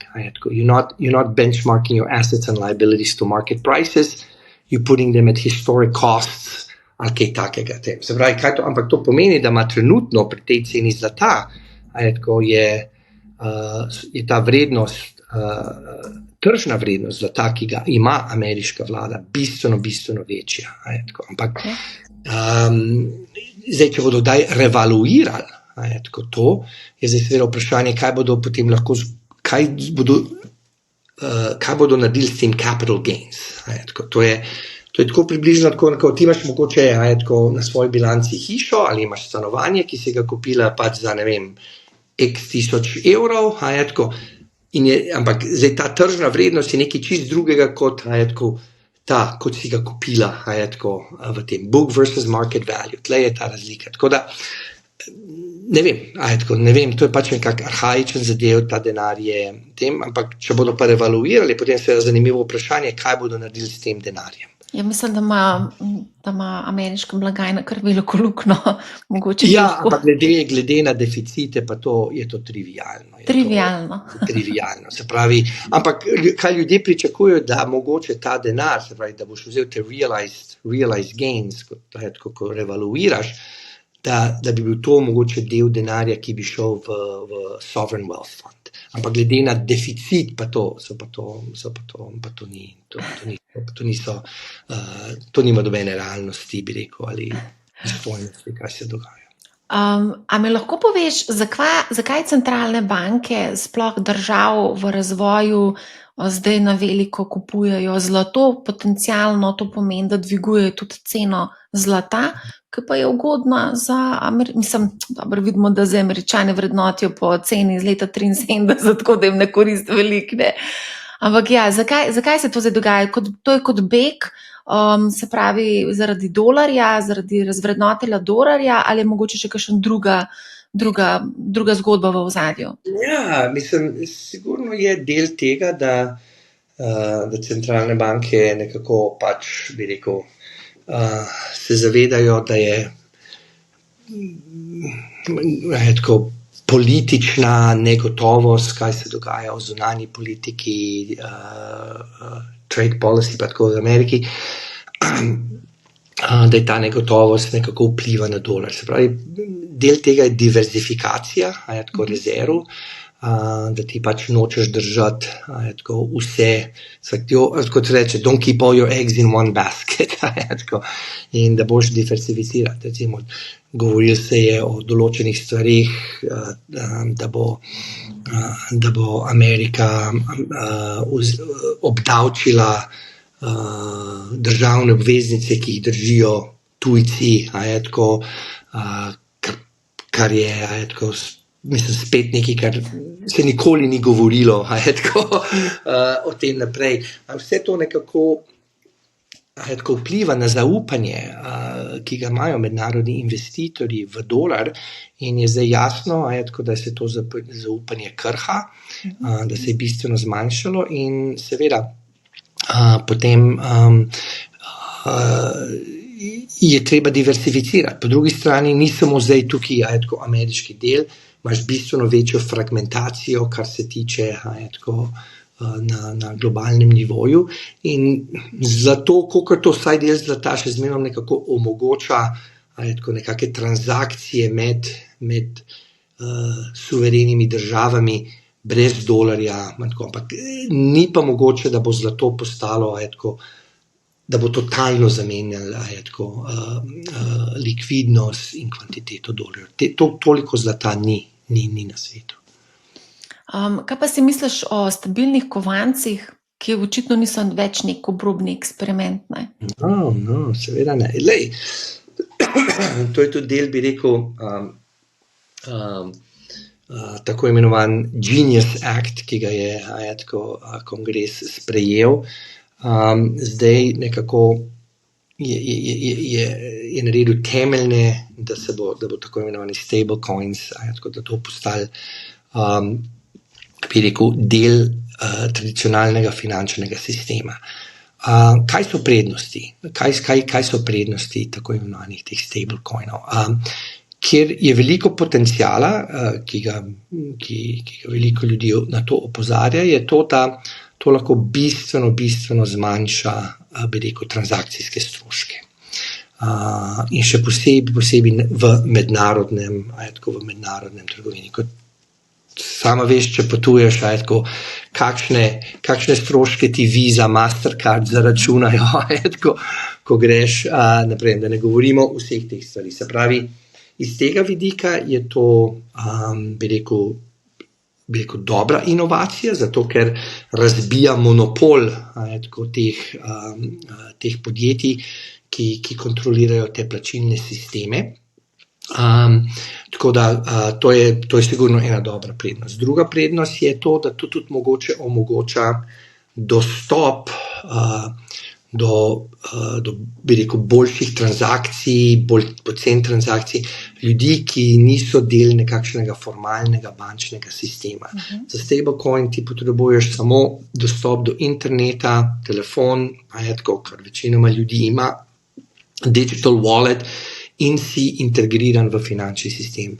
You're not benchmarking your assets and liabilities to market prices, you're putting them at historic costs, ali kaj takega. Se pravi, ampak to pomeni, da ima trenutno pri tej ceni zlata, je ta vrednost, tržna vrednost zlata, ki ga ima ameriška vlada, bistveno večja. Ampak zdaj, če bodo daj revaluirali to, je zdaj seveda vprašanje, kaj bodo potem lahko, kaj bodo naredili s tem capital gains. To je tako približno, tako ti imaš mogoče na svoji bilanci hišo ali imaš stanovanje, ki si ga kupila pač za, ne vem, x tisoč evrov, ampak zdaj ta tržna vrednost je nekaj čist drugega kot si ga kupila v tem book versus market value. Tle je ta razlika. Tako da, ne vem, to je pač nekak arhaičen zadev, ta denar je tem, ampak če bodo pa revaluirali, potem se je zanimivo vprašanje, kaj bodo naredili s tem denarjem. Ja, mislim, da ima ameriška blagajna kar veliko luknjo. Ampak glede na deficite, pa je to trivialno. Trivialno. Se pravi, ampak kaj ljudje pričakujejo, da mogoče ta denar, se pravi, da boš vzel te realized gains, ko revaluiraš, da bi bil to mogoče del denarja, ki bi šel v sovereign wealth fund. Ampak glede na deficit, to nima dobene realnosti, bi rekel, ali pristojnosti, kaj se dogaja. A mi lahko poveš, zakaj centralne banke, sploh držav v razvoju, zdaj na veliko kupujejo zlato, potencialno to pomeni, da dvigujejo tudi ceno zlata, ki pa je ugodna za dobro vidimo, da zdaj Američani vrednotijo po ceni iz leta 1973, tako da jim ne koristi veliko, ne. Ampak ja, zakaj se to zdaj dogaja? To je kot beg, se pravi zaradi dolarja, zaradi razvrednotenja dolarja, ali je mogoče še kakšna druga zgodba v ozadju? Ja, mislim, sigurno sigurno je del tega, da centralne banke nekako pač, bi rekel, se zavedajo, da je tako politična negotovost, kaj se dogaja v zunanji politiki, trade policy, pa tako v Ameriki, da je ta negotovost nekako vpliva na dolar. Se pravi, del tega je diverzifikacija, tako rezerv, da ti pač nočeš držati tako vse, kot se reče, don't keep all your eggs in one basket, tako, in da boš diversificiral. Recimo, govoril se je o določenih stvarih, da bo Amerika obdavčila državne obveznice, ki jih držijo tujci, tako, kar je tako, mislim, spet nekaj, kar se nikoli ni govorilo, tako, o tem naprej. Vse to nekako tako vpliva na zaupanje, ki ga imajo mednarodni investitorji v dolar, in je zdaj jasno, tako, da se to zaupanje krha, da se je bistveno zmanjšalo in seveda potem je treba diversificirati. Po drugi strani ni samo zdaj tukaj tako ameriški del, imaš bistveno večjo fragmentacijo, kar se tiče tako, na globalnem nivoju, in zato, kolikor to vsaj del zlata še zmeraj nekako omogoča tako nekake transakcije med suverenimi državami brez dolarja, ampak ni pa mogoče, da bo zlato postalo tako, da bo totalno zamenjalo likvidnost in kvantiteto dolarjev. Toliko zlata ni na svetu. Kaj pa si misliš o stabilnih kovancih, ki očitno niso več nek obrobni eksperiment? Ne? No, seveda ne. Lej, to je tudi del, bi rekel, tako imenovan Genius Act, ki ga je kongres sprejel. Zdaj nekako je naredil temeljne, da bo tako imenovani stable coins, da to postali, bi rekel, del tradicionalnega finančnega sistema. Kaj so prednosti? Kaj so prednosti tako imenovanih teh stable coinov? Kjer je veliko potencijala, ki ga veliko ljudi na to opozarja, je to, da to lahko bistveno zmanjša, bi rekel, transakcijske stroške. In še posebej v mednarodnem trgovini. Kot sama veš, če potuješ, kakšne stroške ti Visa, Mastercard zaračunajo, ko greš naprej, da ne govorimo o vseh teh stvari. Se pravi, iz tega vidika je to, bi rekel, dobra inovacija, zato ker razbija monopol teh podjetij, ki kontrolirajo te plačilne sisteme. Tako da to je sigurno ena dobra prednost. Druga prednost je to, da to tudi mogoče omogoča dostop do bi rekel, boljših transakcij, bolj poceni transakcij, ljudi, ki niso del nekakšnega formalnega bančnega sistema. Za stablecoin ti potrebuješ samo dostop do interneta, telefon, kar večinoma ljudi ima, digital wallet, in si integriran v finančni sistem.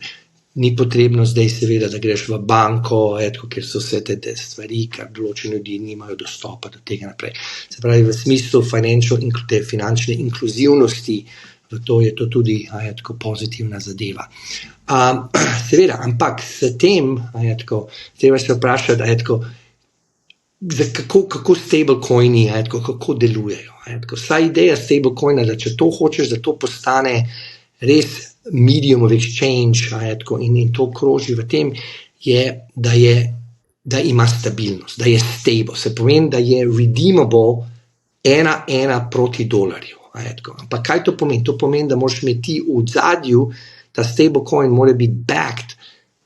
Ni potrebno zdaj seveda, da greš v banko, kjer so vse te stvari, ker določeni ljudi nimajo dostopa do tega naprej. Se pravi, v smislu finančne inkluzivnosti, v to je to tudi pozitivna zadeva. Seveda, ampak s tem, treba se vprašati, kako stablecoini, kako delujejo. Vsa ideja stablecoina, da če to hočeš, da to postane res medium of exchange, in to kroži v tem, je, da ima stabilnost, da je stable. Se pomeni, da je redeemable 1:1 proti dolarju. Ampak kaj to pomeni? To pomeni, da moraš imeti v ozadju, ta stablecoin mora biti backed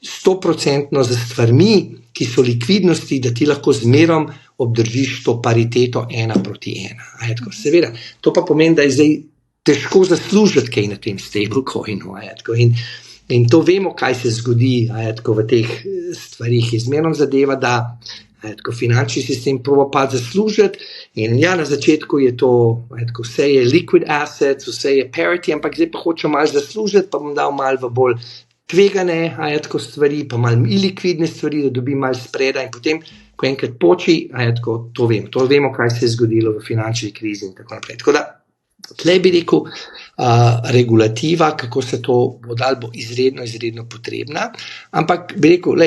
100% za stvarmi, ki so likvidnosti, da ti lahko zmerom obdržiš to pariteto 1:1. Seveda, to pa pomeni, da je zdaj težko zaslužiti kaj na tem stablecoinu. In to vemo, kaj se zgodi v teh stvarih. Izmerno zadeva, da Tako finančni sistem proba pa zaslužiti in ja, na začetku je to, tako, vse je liquid assets, vse je parity, ampak zdaj pa hočem malo zaslužiti, pa bom dal malo v bolj tvegane, tako stvari, pa malo ilikvidne stvari, da dobim malo spreda in potem, ko enkrat poči, tako, to vemo, kaj se je zgodilo v finančni krizi in tako naprej. Tako da, tle bi rekel, regulativa, kako se to bo dal, bo izredno potrebna, ampak bi rekel,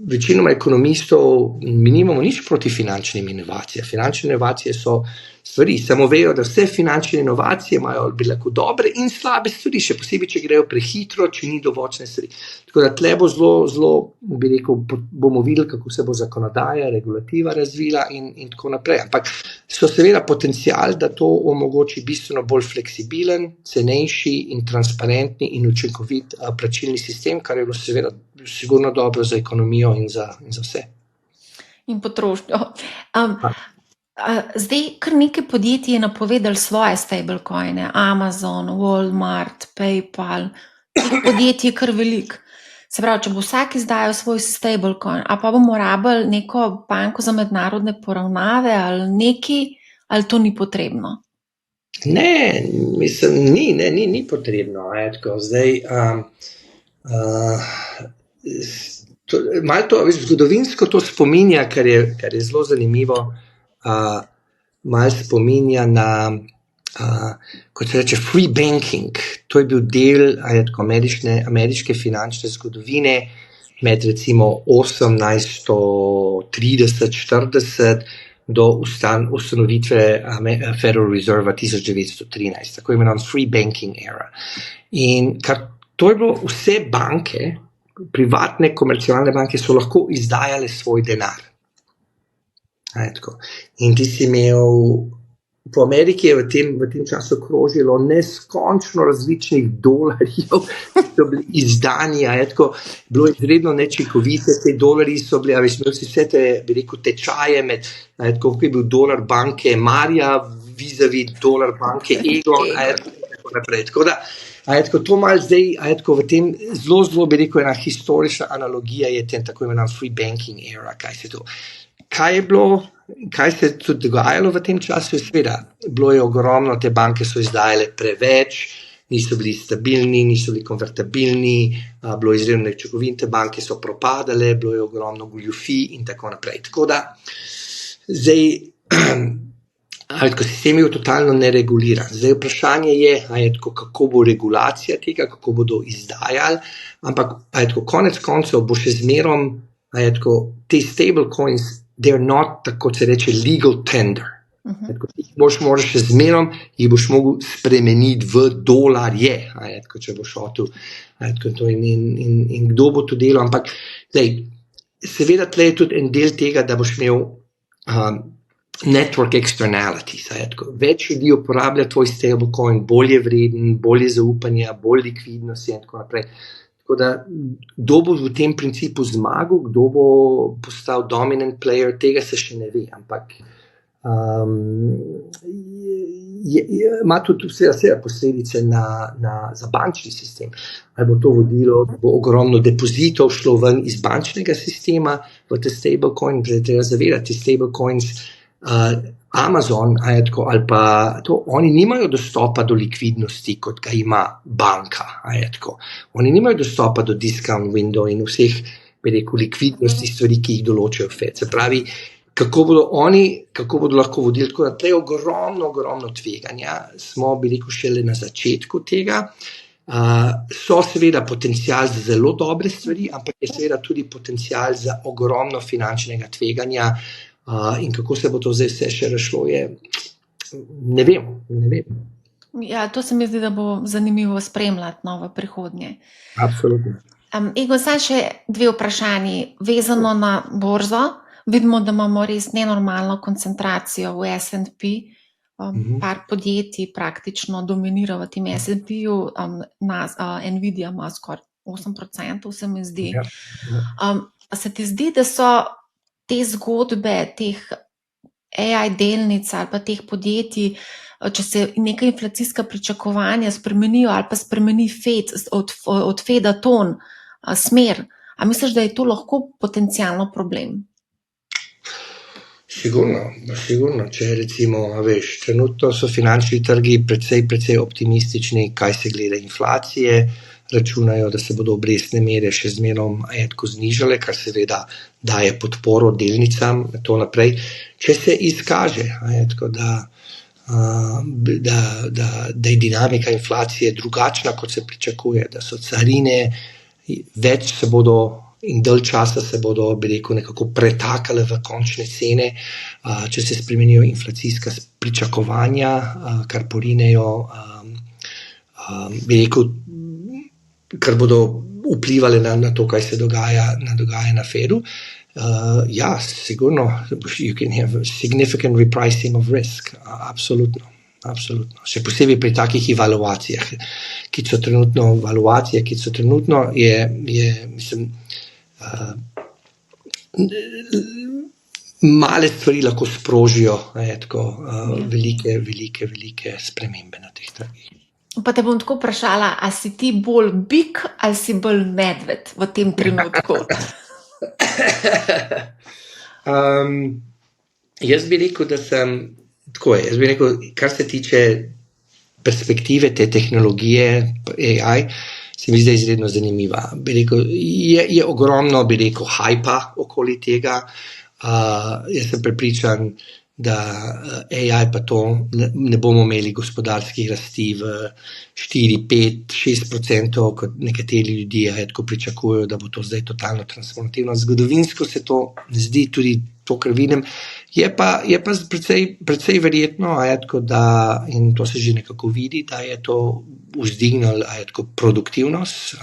večinoma ekonomistov mi nimamo nič proti finančnim inovacijam. Finančne inovacije so stvari, samo vejo, da vse finančne inovacije imajo bi lahko dobre in slabe stvari, še posebej, če grejo prehitro, če ni dovoljšne stvari. Tako da tle bo zelo, bi rekel, bomo videli, kako se bo zakonodaja, regulativa razvila in tako naprej. Ampak so seveda potencial, da to omogoči bistveno bolj fleksibilen, cenejši in transparentni in učinkovit plačilni sistem, kar je bilo seveda sigurno dobro za ekonomijo in za vse. In potrošnjo. Zdaj, kar nekaj podjetij je napovedali svoje stablecoine, Amazon, Walmart, PayPal, teh podjetij je kar veliko. Se pravi, če bo vsak izdajal svoj stablecoin, a pa bomo rabili neko banko za mednarodne poravnave ali nekaj, ali to ni potrebno? Ne, mislim, ni potrebno. Zdaj, malo to, zgodovinsko to spominja, kar je zelo zanimivo, malo spominja na, kot se reče, free banking. To je bil del ameriške finančne zgodovine med recimo 1830-40 do ustanovitve Federal Reserve 1913, tako imenovan free banking era. In to je bilo, vse banke, privatne komercialne banke so lahko izdajale svoj denar. In ti si imel, po Ameriki je v tem času krožilo neskončno različnih dolarjev, ki so bili izdani, bilo je izredno nečinkovite, te dolarji so bili, imel si vse te, bi rekel, tečaje med, kako je bil dolar banke Marija, vizavi dolar banke Egon, tako naprej. Tako da, to malo zdaj, v tem zelo, bi rekel, ena historična analogija je tem tako imenovan free banking era, kaj je bilo, kaj se je tudi dogajalo v tem času, seveda, bilo je ogromno, te banke so izdajale preveč, niso bili stabilni, niso bili konvertibilni, bilo je izredno nečinkovite, banke so propadale, bilo je ogromno goljufij in tako naprej. Tako da, zdaj, sistem je totalno nereguliran. Zdaj vprašanje je, kako bo regulacija tega, kako bodo izdajali, ampak konec koncev bo še zmerom, te stablecoins, they're not, tako se reče, legal tender. Moraš še zmerom, jih boš mogel spremeniti v dolarje, če boš hotel, in kdo bo to delal, ampak seveda tle je tudi en del tega, da boš imel network externalities, več ljudi uporablja tvoj stablecoin, bolje vreden, bolje zaupanja, bolj likvidnosti in tako naprej. Tako da, kdo bo v tem principu zmagal, kdo bo postal dominant player, tega se še ne ve, ampak ima tudi vse posledice za bančni sistem. Ali bo to vodilo, bo ogromno depozitov šlo ven iz bančnega sistema v te stablecoin, treba zavedati, stablecoins, Amazon, ali pa to, oni nimajo dostopa do likvidnosti, kot ga ima banka. Oni nimajo dostopa do discount window in vseh, bi rekel, likvidnosti stvari, ki jih določajo Fed. Se pravi, kako bodo lahko vodili, tako da tle je ogromno tveganja. Smo, bi rekel, šele na začetku tega. So seveda potencial za zelo dobre stvari, ampak je seveda tudi potencial za ogromno finančnega tveganja. In kako se bo to zdaj vse še razšlo, ne vem. Ja, to se mi zdi, da bo zanimivo spremljati v prihodnje. Absolutno. Egon, zdaj še dve vprašanji, vezano na borzo. Vidimo, da imamo res nenormalno koncentracijo v S&P. Par podjetij praktično dominira v tem S&P-ju, Nvidia ima skoraj 8%, se mi zdi. Se ti zdi, da so te zgodbe, teh AI delnic ali pa teh podjetij, če se neka inflacijska pričakovanja spremenijo ali pa spremeni Fed, od Feda ton, smer, a misliš, da je to lahko potencialno problem? Sigurno, če recimo, veš, trenutno so finančni trgi precej optimistični, kaj se gleda inflacije, računajo, da se bodo obrestne mere še zmerom znižale, kar seveda daje podporo delnicam in to naprej. Če se izkaže, da je dinamika inflacije drugačna, kot se pričakuje, da so carine več se bodo in dalj časa se bodo, bi rekel, nekako pretakale v končne cene, če se spremenijo inflacijska pričakovanja, kar porinejo, bi rekel, kar bodo vplivali na to, kaj se dogaja na Fedu. Ja, sigurno, you can have a significant repricing of risk, absolutno. Še posebej pri takih evaluacijah, ki so trenutno, mislim, male stvari lahko sprožijo velike spremembe na teh trgih. Pa te bom tako vprašala, a si ti bolj bik ali si bolj medved v tem trenutku? Jaz bi rekel, da sem kar se tiče perspektive te tehnologije AI, se mi zdi izredno zanimiva. Bi rekel, je ogromno, bi rekel, hajpa okoli tega. Jaz sem prepričan, da AI pa to ne bomo imeli gospodarskih rasti v 4, 5, 6%, kot nekateri ljudje ko pričakujejo, da bo to zdaj totalno transformativno. Zgodovinsko se to zdi, tudi to, kar vidim, je pa precej verjetno, da, in to se že nekako vidi, da je to vzdignilo produktivnost,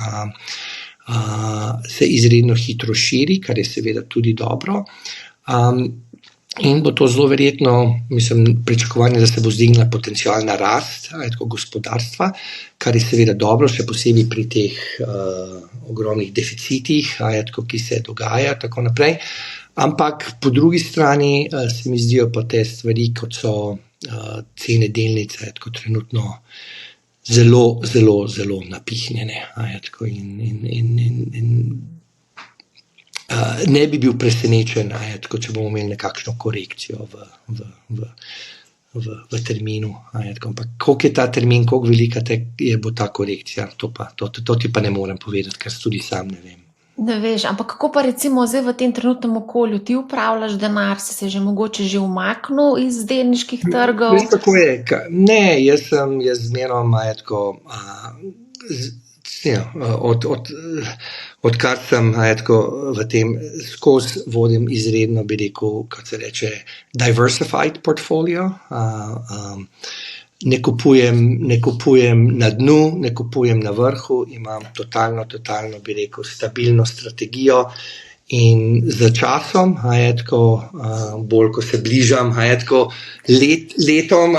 se izredno hitro širi, kar je seveda tudi dobro. In bo to zelo verjetno, mislim, pričakovanje, da se bo vzdignila potencialna rast gospodarstva, kar je seveda dobro, še posebej pri teh ogromnih deficitih, ki se dogaja, tako naprej. Ampak po drugi strani se mi zdijo pa te stvari, kot so cene delnice, trenutno zelo napihnjene. Ne bi bil presenečen, če bomo imeli nekakšno korekcijo v terminu. Ampak koliko je ta termin, koliko velika bo ta korekcija, to ti pa ne morem povedati, ker tudi sam ne vem. Ne veš, ampak kako pa recimo zdaj v tem trenutnem okolju ti upravljaš denar, si se že mogoče že umaknil iz delniških trgov? Veš, tako je. Ne, jaz zmerom odkar sem v tem skozi vodim izredno, bi rekel, kot se reče, diversified portfolio. Ne kupujem na dnu, ne kupujem na vrhu, imam totalno, bi rekel, stabilno strategijo in z časom, bolj ko se bližam letom,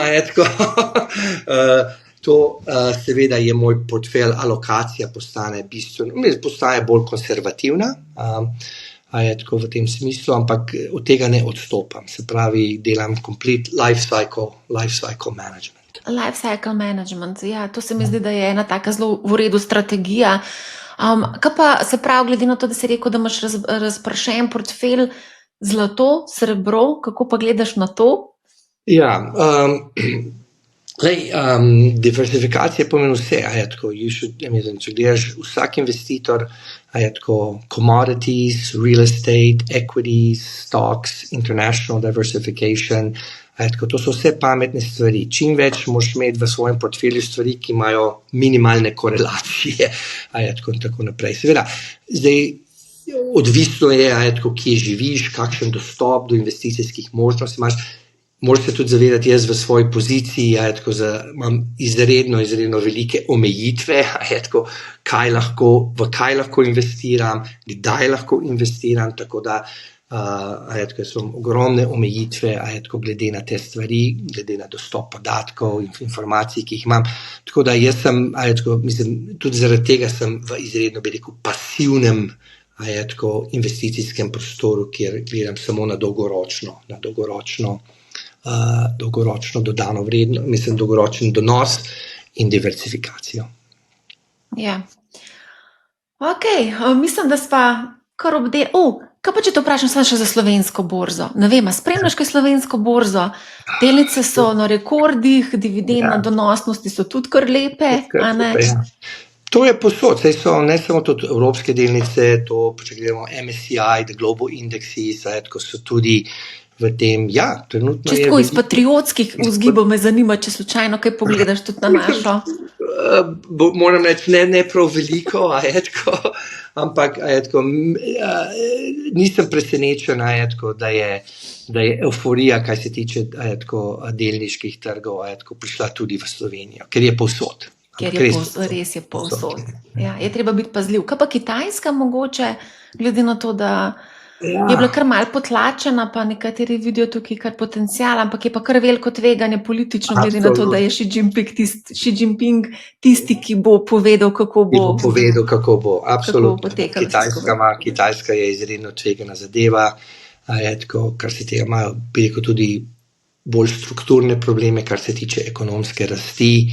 to seveda je moj portfelj, alokacija postaje bolj konservativna, v tem smislu, ampak od tega ne odstopam. Se pravi, delam complete life cycle management. Life cycle management, ja, to se mi zdi, da je ena taka zelo v redu strategija. Kaj pa se pravi, glede na to, da si rekel, da imaš razpršen portfelj, zlato, srebro, kako pa gledaš na to? Ja, diversifikacija pomeni vse. Če gledaš vsak investitor, commodities, real estate, equities, stocks, international diversification, to so vse pametne stvari. Čim več moraš imeti v svojem portfelju stvari, ki imajo minimalne korelacije, in tako naprej. Seveda, zdaj odvisno je, kje živiš, kakšen dostop do investicijskih možnosti imaš. Moraš se tudi zavedati, jaz v svoji poziciji imam izredno velike omejitve, v kaj lahko investiram, kdaj lahko investiram, tako da so ogromne omejitve, glede na te stvari, glede na dostop podatkov in informacij, ki jih imam. Tako da jaz sem, mislim, tudi zaradi tega sem v izredno, bi rekel, pasivnem investicijskem prostoru, kjer gledam samo na dolgoročno dodano vrednost, mislim, dolgoročen donos in diversifikacijo. Ja. Ok, mislim, da sva kar Kaj pa če te vprašam samo še za slovensko borzo? Ne vem, a spremljaš kaj slovensko borzo? Delnice so na rekordih, dividendne donosnosti so tudi kar lepe, a ne? To je posod, saj so ne samo tudi evropske delnice, to, če gledamo MSCI, the Global Indexes, ko so tudi v tem, trenutno je... Čisto iz patriotskih vzgibov me zanima, če slučajno kaj pogledaš tudi na našo. Moram reči, ne prav veliko, ampak nisem presenečen, da je euforija, kaj se tiče delniških trgov, prišla tudi v Slovenijo, ker je povsod. Res je povsod. Ja, je treba biti pazljiv. Kaj pa Kitajska mogoče, glede na to, da je bila kar malo potlačena, pa nekateri vidijo tukaj kar potencial, ampak je pa kar veliko tveganje politično, glede na to, da je Xi Jinping tisti, ki bo povedal, kako bo. Absolutno. Kitajska je izredno tvegana zadeva, kar se tega imajo, bi rekel, tudi bolj strukturne probleme, kar se tiče ekonomske rasti.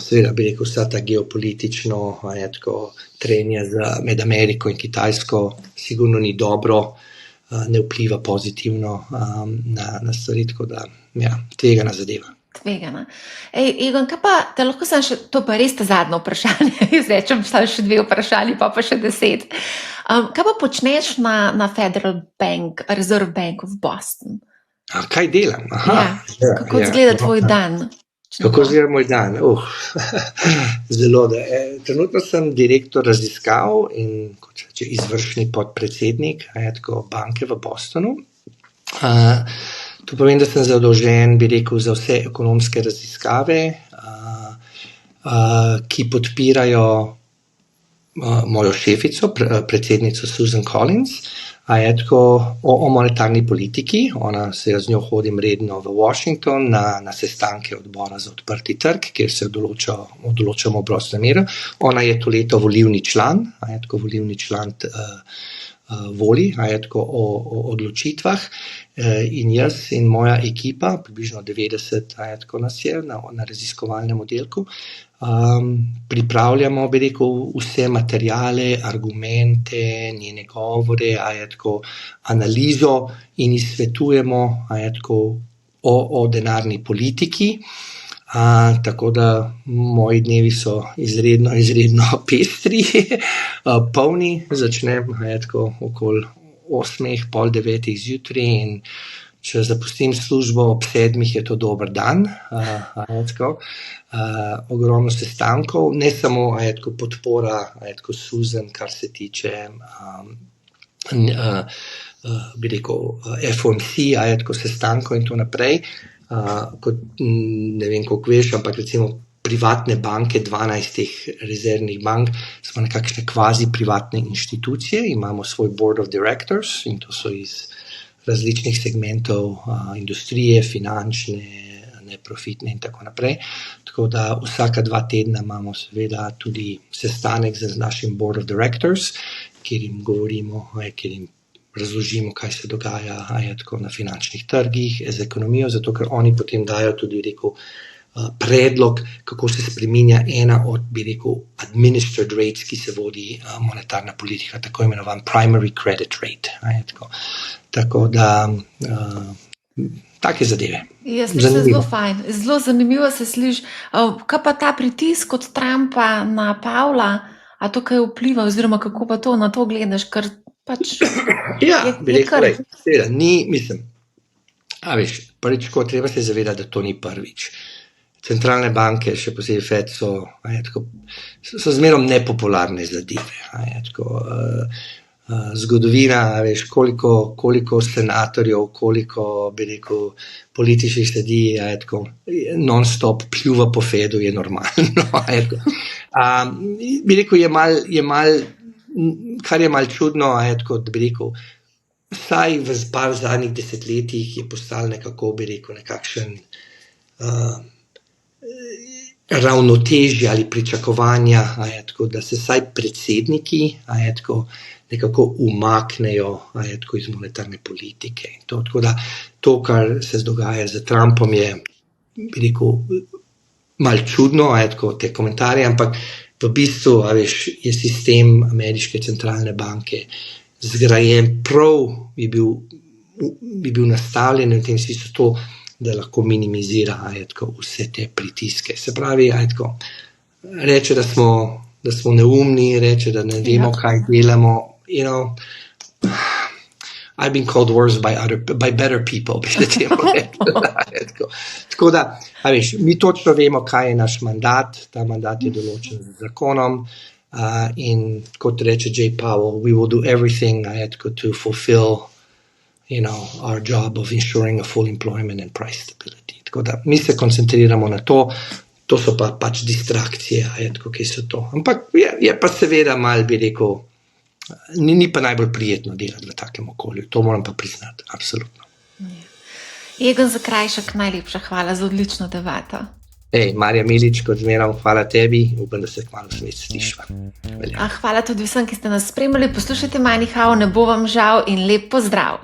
Seveda bi rekel, vsa ta geopolitično trenja med Ameriko in Kitajsko sigurno ni dobro, ne vpliva pozitivno na stvari, tako da tvegana zadeva. Tvegana. Egon, kaj pa, te lahko sem še, to pa res te zadnje vprašanje, izrečem še 2 vprašanje, pa še 10. Kaj pa počneš na Federal Bank, Reserve Bank of Boston? Kaj delam? Kako izgleda tvoj dan? Kako izgleda moj dan? Zelo, trenutno sem direktor raziskav in izvršni podpredsednik banke v Bostonu. To pomeni, da sem zadolžen, bi rekel, za vse ekonomske raziskave, ki podpirajo mojo šefico, predsednico Susan Collins, o monetarni politiki. Jaz z njo hodim redno v Washington na sestanke odbora za odprti trg, kjer se odločamo obrestne mere. Ona je to leto volilni član, volilni član voli o odločitvah, in jaz in moja ekipa, približno 90 nas je na raziskovalnem oddelku, pripravljamo, bi rekel, vse materijale, argumente, njene govore, analizo in izsvetujemo o denarni politiki. Tako da moji dnevi so izredno pestri, polni, začnem okoli 8, pol 9 zjutraj in če zapustim službo ob 7, je to dober dan. Ogromno sestankov, ne samo podpora Susan, kar se tiče bi rekel FOMC, sestankov in to naprej. Ne vem, koliko veš, ampak recimo privatne banke, 12 rezervnih bank, smo nekakšne kvazi privatne inštitucije, imamo svoj board of directors in to so iz različnih segmentov industrije, finančne, neprofitne in tako naprej. Tako da vsaka 2 tedna imamo seveda tudi sestanek z našim board of directors, kjer jim govorimo, kjer jim razložimo, kaj se dogaja na finančnih trgih, z ekonomijo, zato ker oni potem dajo tudi, rekel, predlog, kako se spreminja ena od, bi rekel, administered rates, ki se vodi monetarna politika, tako imenovan primary credit rate. Tako da, take zadeve. Zelo fajn, zelo zanimivo se sliši. Kaj pa ta pritisk od Trumpa na Pavla, a to kaj vpliva, oziroma kako pa to na to gledaš, ker pač bi rekel, mislim, prvič, ko treba se zavedati, da to ni prvič. Centralne banke, še posebej Fed, so zmerom nepopularne zadeve. Zgodovina, koliko senatorjev, koliko, bi rekel, političnih sledi, non-stop pljuva po Fedu je normalno. Bi rekel, kar je mal čudno, da bi rekel, vsaj v par zadnjih desetletjih je postal nekako, bi rekel, nekakšen ravnotežje ali pričakovanja, da se vsaj predsedniki nekako umaknejo iz monetarne politike. Tako da to, kar se dogaja z Trumpom, je, bi rekel, mal čudno, te komentarje, ampak v bistvu je sistem ameriške centralne banke zgrajen prav, bi bil nastavljen v tem smislu to, da lahko minimizira vse te pritiske. Se pravi, reče, da smo neumni, reče, da ne vemo, kaj delamo. I've been called worse by better people, bi se temu rekla. Tako da, mi točno vemo, kaj je naš mandat. Ta mandat je določen z zakonom. In kot reče Jay Powell, we will do everything to fulfill our job of ensuring a full employment and price stability. Tako da mi se koncentriramo na to so pač distrakcije, ki so to. Ampak je pa seveda malo, bi rekel, ni pa najbolj prijetno delati v takem okolju, to moram pa priznati, absolutno. Egon Zakrajšek, najlepša hvala za odlično debato. Marja Milič, kot zmeraj, hvala tebi, upam, da se kmalu slišva. Hvala tudi vsem, ki ste nas spremljali, poslušajte Money How, ne bo vam žal in lep pozdrav.